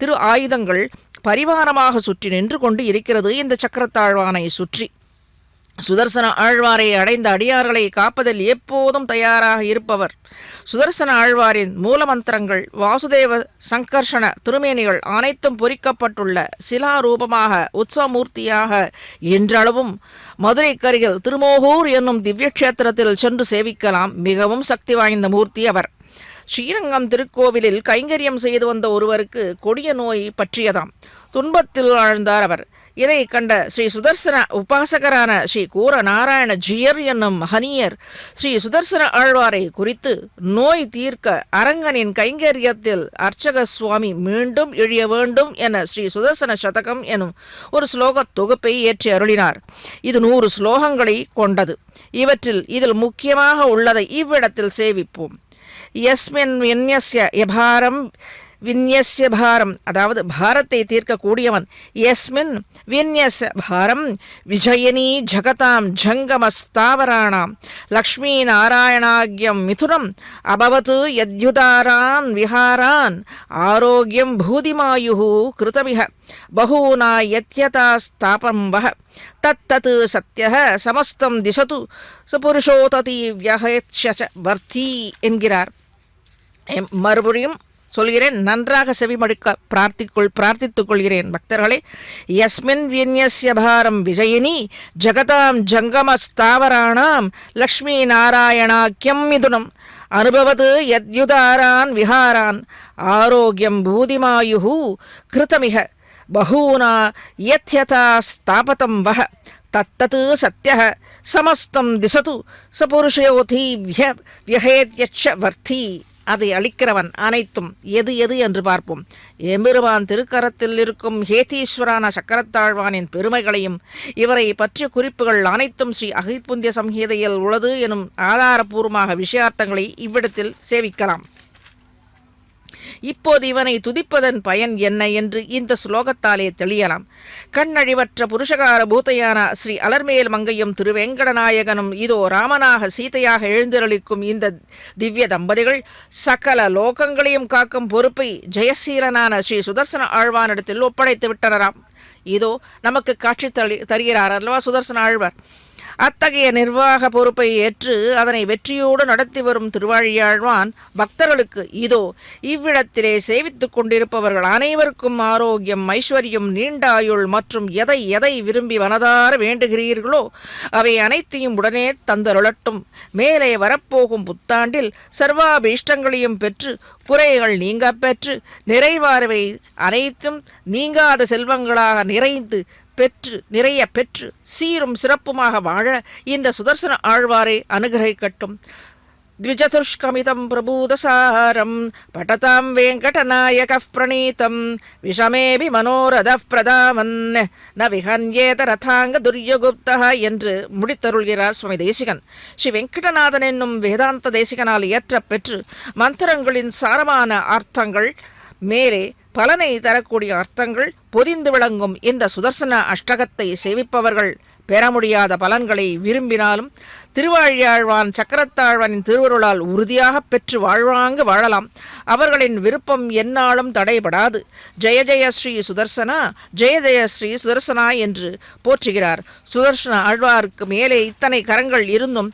D: திரு ஆயுதங்கள் பரிவாரமாக சுற்றி நின்று கொண்டு இருக்கிறது இந்த சக்கரத்தாழ்வானை சுற்றி. சுதர்சன ஆழ்வாரை அடைந்த அடியார்களை காப்பதில் எப்போதும் தயாராக இருப்பவர். சுதர்சன ஆழ்வாரின் மூலமந்திரங்கள் வாசுதேவ சங்கர்ஷண திருமேனிகள் அனைத்தும் பொறிக்கப்பட்டுள்ள சிலாரூபமாக உற்சவமூர்த்தியாக என்றளவும் மதுரைக்கருகில் திருமோகூர் என்னும் திவ்யக்ஷேத்திரத்தில் சென்று சேவிக்கலாம். மிகவும் சக்தி வாய்ந்த மூர்த்தி அவர். ஸ்ரீரங்கம் திருக்கோவிலில் கைங்கரியம் செய்து வந்த ஒருவருக்கு கொடிய நோய் பற்றியதாம். துன்பத்தில் ஆழ்ந்தார் அவர். இதை கண்ட ஸ்ரீ சுதர்சன உபாசகரான ஸ்ரீ கூர நாராயண ஜியர் என்னும் மகனியர் ஸ்ரீ சுதர்சன ஆழ்வாரை குறித்து நோய் தீர்க்க அரங்கனின் கைங்கரியத்தில் அர்ச்சக சுவாமி மீண்டும் எழிய வேண்டும் என ஸ்ரீ சுதர்சன சதகம் எனும் ஒரு ஸ்லோக தொகுப்பை ஏற்றி அருளினார். இது 100 ஸ்லோகங்களை கொண்டது. இதில் முக்கியமாக உள்ளதை இவ்விடத்தில் சேவிப்போம். யஸ்மின் வின்யஸ்ய யபாரம் வின்யஸ்ய பாரம், அதாவது பாரத்தை தீர்க்கக்கூடியவன். யஸ்மின் வின்யஸ்ய பாரம் விஜயனி ஜகதாம் ஜங்கமஸ்தாவராணாம் லக்ஷ்மீ நாராயணாக்யம் மிதுனம் அபவது யத்யுதாரான் விஹாரான் ஆரோக்கியம் பூதிமாயுஹு கிருதமிஹ பகூனா யத்யதாஸ்தாபம் வஹ தத்தத் சத்யஹ சமஸ்தம் திசது சுபுருஷோததி வியஹேத்ஷ வர்த்தி என்கிறார். மறுபடியும் சொல்கிறேன், நன்றாக செவிமடுக்க பிரார்த்தித்துக் கொள்கிறேன் பக்தர்களே. யஸ்மின் வின்யஸ்ய பாரம் விஜயினி ஜகதாம் ஜங்கமஸ்தாவராணாம் லக்ஷ்மீ நாராயணாக்கியம் மிதுனம் அனுபவது யத்யுதாரான் விஹாரான் ஆரோக்கியம் பூதிமாயுஹு கிருதமிஹ பகூனா யத்யதா ஸ்தாபதம் வஹ தத்தத் சத்யः சமஸ்தம் திசது சபுருஷயோதி வியஹேத்யச்ச வர்த்தி. அதை அளிக்கிறவன் அனைத்தும் எது எது என்று பார்ப்போம். எம்பெருமான் திருக்கரத்தில் இருக்கும் ஹேதீஸ்வரான சக்கரத்தாழ்வானின் பெருமைகளையும் இவரை பற்றிய குறிப்புகள் அனைத்தும் ஸ்ரீ அகித்புந்திய சம்ஹிதையில் உள்ளது எனும் ஆதாரபூர்வமாக விஷயார்த்தங்களை இவ்விடத்தில் சேவிக்கலாம். இப்போது இவனை துதிப்பதன் பயன் என்ன என்று இந்த ஸ்லோகத்தாலே தெளியலாம். கண்ணழிவற்ற புருஷகார பூத்தையான ஸ்ரீ அலர்மேல் மங்கையும் திருவேங்கடநாயகனும் இதோ ராமனாக சீதையாக எழுந்தருளிக்கும் இந்த திவ்ய தம்பதிகள் சகல லோகங்களையும் காக்கும் பொறுப்பை ஜெயசீலனான ஸ்ரீ சுதர்சன ஆழ்வானிடத்தில் ஒப்படைத்து விட்டனராம். இதோ நமக்கு காட்சி தருகிறார் அல்லவா சுதர்சன ஆழ்வார். அத்தகைய நிர்வாக பொறுப்பை ஏற்று அதனை வெற்றியோடு நடத்தி வரும் திருவாழியாழ்வான் பக்தர்களுக்கு இதோ இவ்விடத்திலே சேவித்துக் கொண்டிருப்பவர்கள் அனைவருக்கும் ஆரோக்கியம், ஐஸ்வர்யம், நீண்ட ஆயுள் மற்றும் எதை எதை விரும்பி மனதார வேண்டுகிறீர்களோ அவை அனைத்தையும் உடனே தந்தருளட்டும். மேலே வரப்போகும் புத்தாண்டில் சர்வாபீஷ்டங்களையும் பெற்று குறைகள் நீங்க பெற்று நிறைவாரவை அனைத்தும் நீங்காத செல்வங்களாக நிறைய பெற்று சீரும் சிறப்புமாக வாழ இந்த சுதர்சன ஆழ்வாரை அனுகிரகிக்கட்டும். த்விஜதுஷ்கமிதம் பிரபூதசாரம் படதாம் வெங்கடநாயகः பிரணீதம் விஷமேபி மனோரதः பிரதாமன் ந விஹன்யேத ரதாங்க துர்யகுப்தः என்று முடித்தருள்கிறார் சுவாமி தேசிகன். ஸ்ரீ வெங்கடநாதன் என்னும் வேதாந்த தேசிகனால் இயற்ற பெற்று மந்திரங்களின் சாரமான அர்த்தங்கள் மேலே பலனை தரக்கூடிய அர்த்தங்கள் பொதிந்து விளங்கும் இந்த சுதர்சன அஷ்டகத்தை சேவிப்பவர்கள் பெற முடியாத பலன்களை விரும்பினாலும் திருவாழியாழ்வான் சக்கரத்தாழ்வானின் திருவருளால் உறுதியாக பெற்று வாழ்வாங்கு வாழலாம். அவர்களின் விருப்பம் எந்நாளும் தடைபடாது. ஜெய ஜெய ஸ்ரீ சுதர்சனா, ஜெய ஜெய ஸ்ரீ சுதர்சனா என்று போற்றுகிறார். சுதர்சன ஆழ்வாருக்கு மேலே இத்தனை கரங்கள் இருந்தும்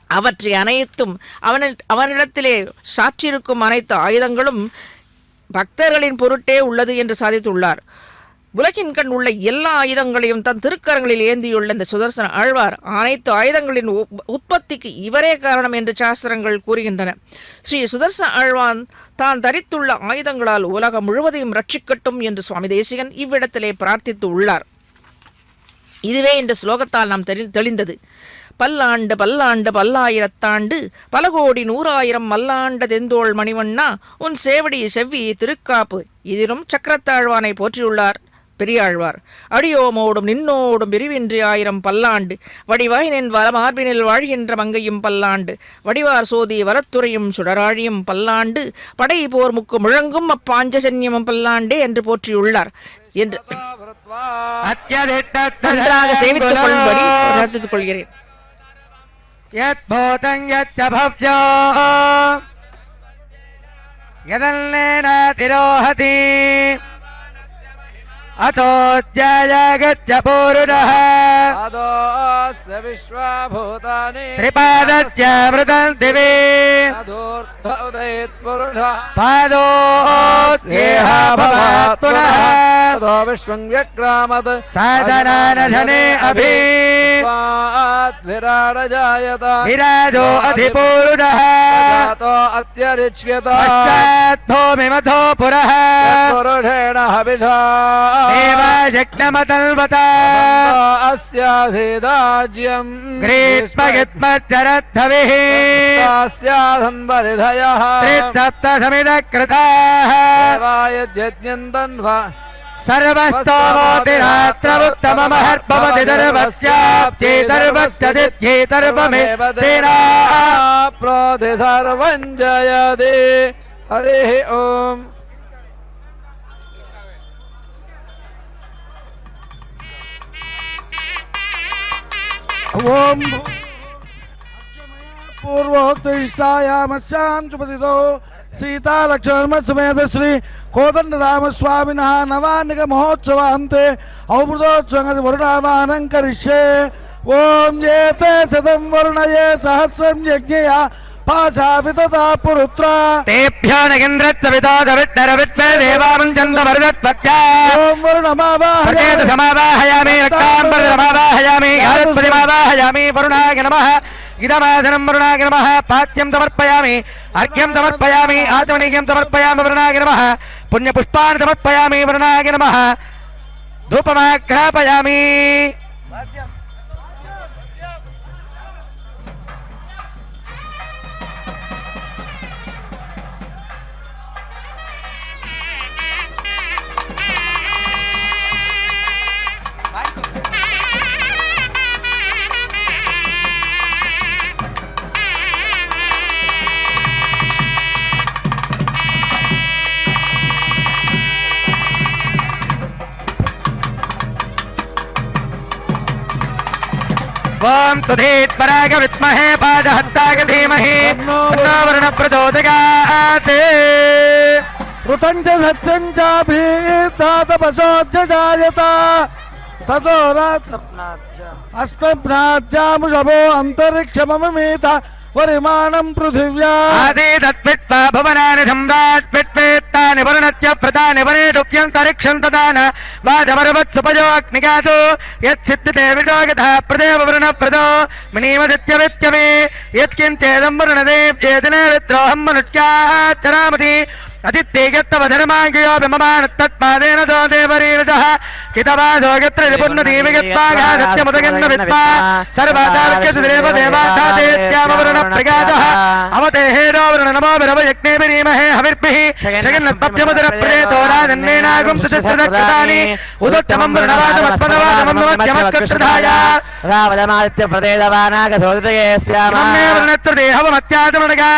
D: அவற்றை அனைத்தும் அவனிடத்திலே சாற்றியிருக்கும் அனைத்து ஆயுதங்களும் பக்தர்களின் பொருட்டே உள்ளது என்று சாதித்துள்ளார். உலகின் கண் உள்ள எல்லா ஆயுதங்களையும் தன் திருக்கரங்களில் ஏந்தியுள்ள இந்த சுதர்சன ஆழ்வார் அனைத்து ஆயுதங்களின் உற்பத்திக்கு இவரே காரணம் என்று சாஸ்திரங்கள் கூறுகின்றன. ஸ்ரீ சுதர்சன ஆழ்வான் தான் தரித்துள்ள ஆயுதங்களால் உலகம் முழுவதையும் ரட்சிக்கட்டும் என்று சுவாமி தேசிகன் இவ்விடத்திலே பிரார்த்தித்து உள்ளார். இதுவே இந்த ஸ்லோகத்தால் நாம் தெளிந்தது. பல்லாண்டு பல்லாண்டு பல்லாயிரத்தாண்டு பல கோடி 100,000 மல்லாண்ட தெந்தோள் மணிவண்ணா உன் சேவடி செவ்வி திருக்காப்பு. இதிலும் சக்கரத்தாழ்வானை போற்றியுள்ளார் பெரியாழ்வார். அடியோமோடும் நின்னோடும் பிரிவின்றி 1000 பல்லாண்டு வடிவாய் நின் மார்பினில் வாழ்கின்ற மங்கையும் பல்லாண்டு வடிவார் சோதி வரத்துறையும் சுடராழியும் பல்லாண்டு படை போர் முக்கு முழங்கும் அப்பாஞ்சசன்யமும் பல்லாண்டே என்று போற்றியுள்ளார் என்று நன்றாக சேவித்துக் கொள்ளும்படி பிரார்த்தித்துக் கொள்கிறேன்.
B: யத்பூதம் யச்ச பவ்யோ யதல்லேன திரோஹதி அதோ ஜயகச்ச பூருடः
C: அதோஸ்ய விஸ்வபூதானி
B: த்ரிபாதஸ்ய மிருதம் திவே
C: அதோர்பௌதைத் புருஷः
B: பாதோஸ்யேஹ பவாத் புனः
C: அதோ விஸ்வம் வ்யக்ராமத்
B: சாதனானஷனே அபி
C: விராடஜாயத
B: விராஜோ அதிபூருடः
C: அதோ அத்யரிச்யத
B: பஷ்டாத் பூமிமதோ புரः
C: புருஷேண ஹவிஷா
B: தேவஜக்ஞமதல்வத
C: அஸ்யாசிதாஜ்யம்
B: கிரீஷ்மகித்மச்சரத்தவிः
C: அஸ்யாசன்பரிதயः
B: த்ரிசப்தசமிதக்ருதாः
C: தேவாயஜ்ஞந்தன்வா
B: सर्वस्तोमोतिरात्रमुत्तममहर्भवति सर्वस्याप्त्यैतर्वस्य दित्यैतर्वमेव तेना
C: प्रोधि सर्वं जयते हरिः ओम्
E: ओम पूर्वोक्तइष्टायामस्यां सुपतितो सीता लक्ष्मण समेत श्री कोदंड राम स्वामिनः नवान्निक महोत्सवान्ते औमृतोत्सवं वरुणावानं करिष्ये ओम येते शतं वरुणये सहस्रं यज्ञया पाशावितता पुरुत्रा
B: तेभ्यो नगेन्द्रत्सवितोदविट्नरविट्मे देवामञ्चन्दमरुदत्पत्या
E: ओम वरुणमावाहये
B: समावाहयामि रक्ताम्बरमावाहयामि गायत्रीमावाहयामि वरुणाय नमः इदमासनं वरुणाय नमः पात्यं समर्पयामि अर्घ्यं समर्पयामि आचमनीयं समर्पयामि वरुणाय नमः पुण्यपुष्पान् समर्पयामि वरुणाय नमः धूपमाग्रापयामि
A: ఓం సుధీత్పరాగ విద్మహే పాదహస్తాగ ధీమహి తన్నో వరుణ ప్రచోదయాత్
E: ఋతం చ సత్యం చాభిదాతపశోజ్జాయత తతో అస్తభ్రాజ్యాముషభో అంతరిక్షమమీత పరిమాణం పృథివ్యా
A: ఆదిదత్పిత్వా భువనాని సమ్రాట్ పిత్వేత్తాని వరుణత్య ప్రదాని వరేడుప్యంతరిక్షం తదాన వాజమరవత్సుపజో అగ్నిగాసు యత్సిద్ధితే విజోగతః ప్రదేవ వరుణ ప్రదో మణీమదిత్యవిత్యమే యత్కించేదం వరుణదేవ్యేదినే విద్రోహం మనుష్యాచరామతి అజిత్తేగత్తవధర్మాంగయో బిమమానత్తత్పాదేన దో దేవరీరజః కితవాసో గత్ర రిపుర్ణదీవిగత్వాగా సత్యముదగన్న విద్వా సర్వాదార్క్యసుదేవ దేవాధాతేత్యామవరుణ ప్రగాదః అవతేహేదో వరుణ నమో విరవ యజ్ఞేభిరీమహే హవిర్భిః జగన్నత్తప్యముదర ప్రదేతో రాజన్నేనాగం సుచత్రదక్షతాని ఉదోత్తమం వరుణవాదమత్పదవాదమం నమత్యమత్కక్షధాయ
B: రావదమాదిత్య ప్రదేదవానాగ సోదతయే స్యామ
A: మమ్మే వరుణత్ర దేహవమత్యాదమనగా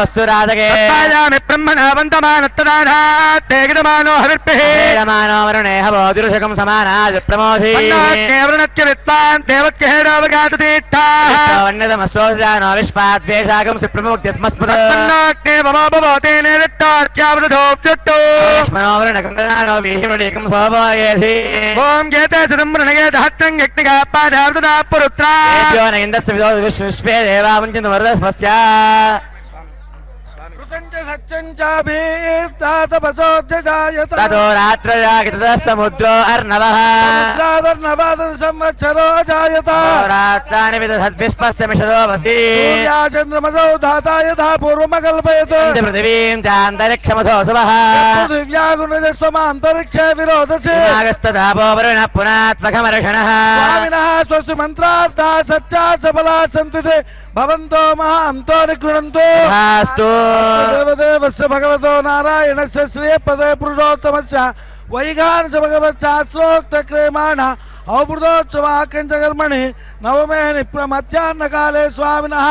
B: వస్తురాదగే
A: తత్పాయామి బ్రహ్మణావంతమానత్తదానాత్తేగదమానో హవిర్భిః
B: వేదమానో వరుణేహ బోధురుషకం సమానాది ప్రమోధి
A: వరుణత్య విద్వాన్ దేవక్యహేడోవగాతతీర్థాః
B: వన్నదమస్తోజానో విశ్వాద్వేషాగం సుప్రముక్తిస్మస్మృత
A: తన్నాగ్నే మమోపవోతేనే విట్టార్చావృధోప్యుట్టో
B: మనోవరణకం వీహిమృడేకం సోభాయేధి
A: ఓం గేతే సుదమ్రణగే దహత్రం యజ్ఞగా పాదావృదా పురుత్రా
B: ఏభ్యో నైందస్య విదో విశ్వే దేవావంచందు వరదస్మస్య
E: ఋతం చ సత్యం చాభిదాతపశోజ్జాయత
B: తతో రాత్రయాగితసముద్రో అర్ణవః
E: సముద్రాదర్నవాద సంవత్సరో జాయత
B: రాత్రాని విదధద్విష్పస్తమిషదో వసి
E: సూర్యా చంద్రమసౌ ధాతా యథా పూర్వమకల్పయత్
B: పృథివీం చాంతరిక్షమథో శుభః
E: పృథివ్యాగుణజస్వమాంతరిక్షే విరోధసే
B: నాగస్తదాపో వరుణ పునాత్మకమర్షణః
E: స్వామినః స్వస్తి మంత్రార్థా సత్యా సఫలా సంతు తే భవంతో మహాంతో నిగృణంతో
B: భాస్తు
E: దేవదేవస్య భగవతో నారాయణస్య శ్రీపదే పురుషోత్తమస్య వైగానస భగవచ్చాస్త్రోక్తక్రియమాణ ఔపృతోత్సవాకంచకర్మణి నవమే నిప్రమధ్యాహ్నకాలే స్వామినః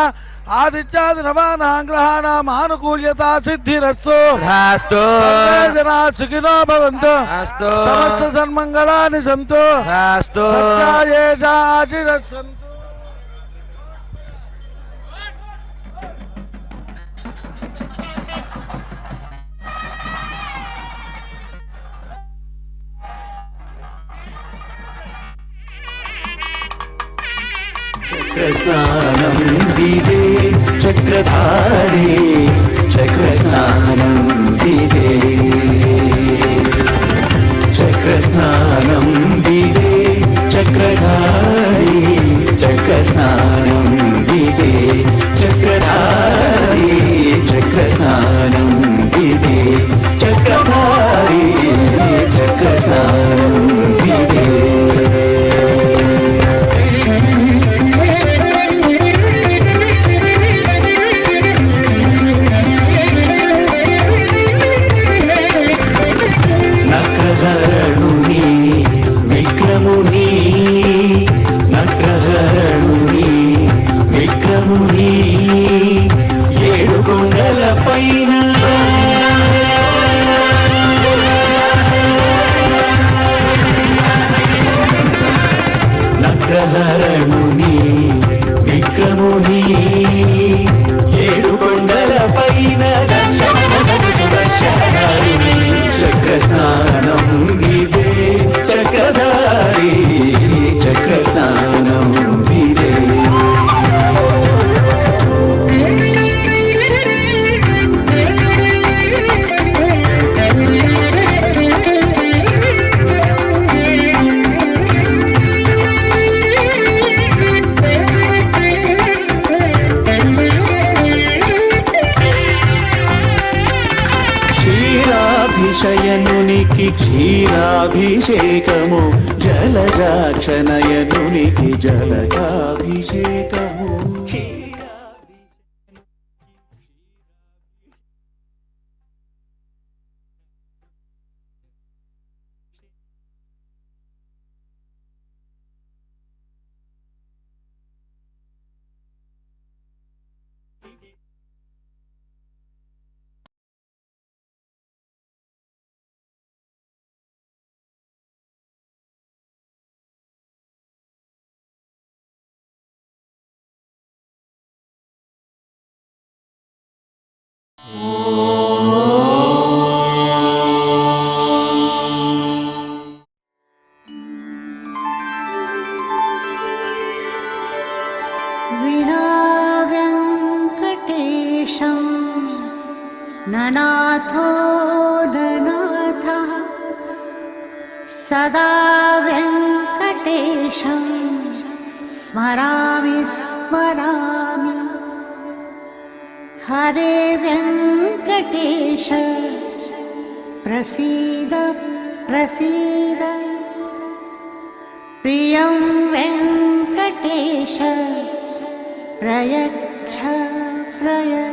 E: ఆదిత్యాది నవానాం గ్రహాణాం ఆనుకూల్యతా సిద్ధిరస్తు
B: భాస్తు
E: సర్వే జనా సుఖినో భవంతు
B: అస్తు
E: సమస్త సన్మంగళాని సంతు
B: భాస్తు
E: సత్యాయేషాశిరస్సంతు
F: चक्रस्नानं दिदे चक्रधारे चक्रस्नानं दिदे चक्रस्नानं दिदे चक्रधारे चक्रस्नानं दिदे चक्रधारे चक्रस्नानं दिदे चक्रधारे चक्रस्नानं दिदे నక్రహరణుని విక్రముని ఏడు కొండల పైన నక్రహరణుని విక్రముని ఏడు కొండల పైన చక్రస్నానం విదే చక్రధారి చక్రస్నానం విదే క్షీరాభిషయనునికి క్షీరాభిషేకము జలజాక్షనయనునికి జలజాభిషేకము
G: सदा वेङ्कटेशं स्मरामि स्मरामि हरे वेङ्कटेश प्रसीद प्रसीद प्रियं वेङ्कटेश प्रयच्छ प्रयच्छ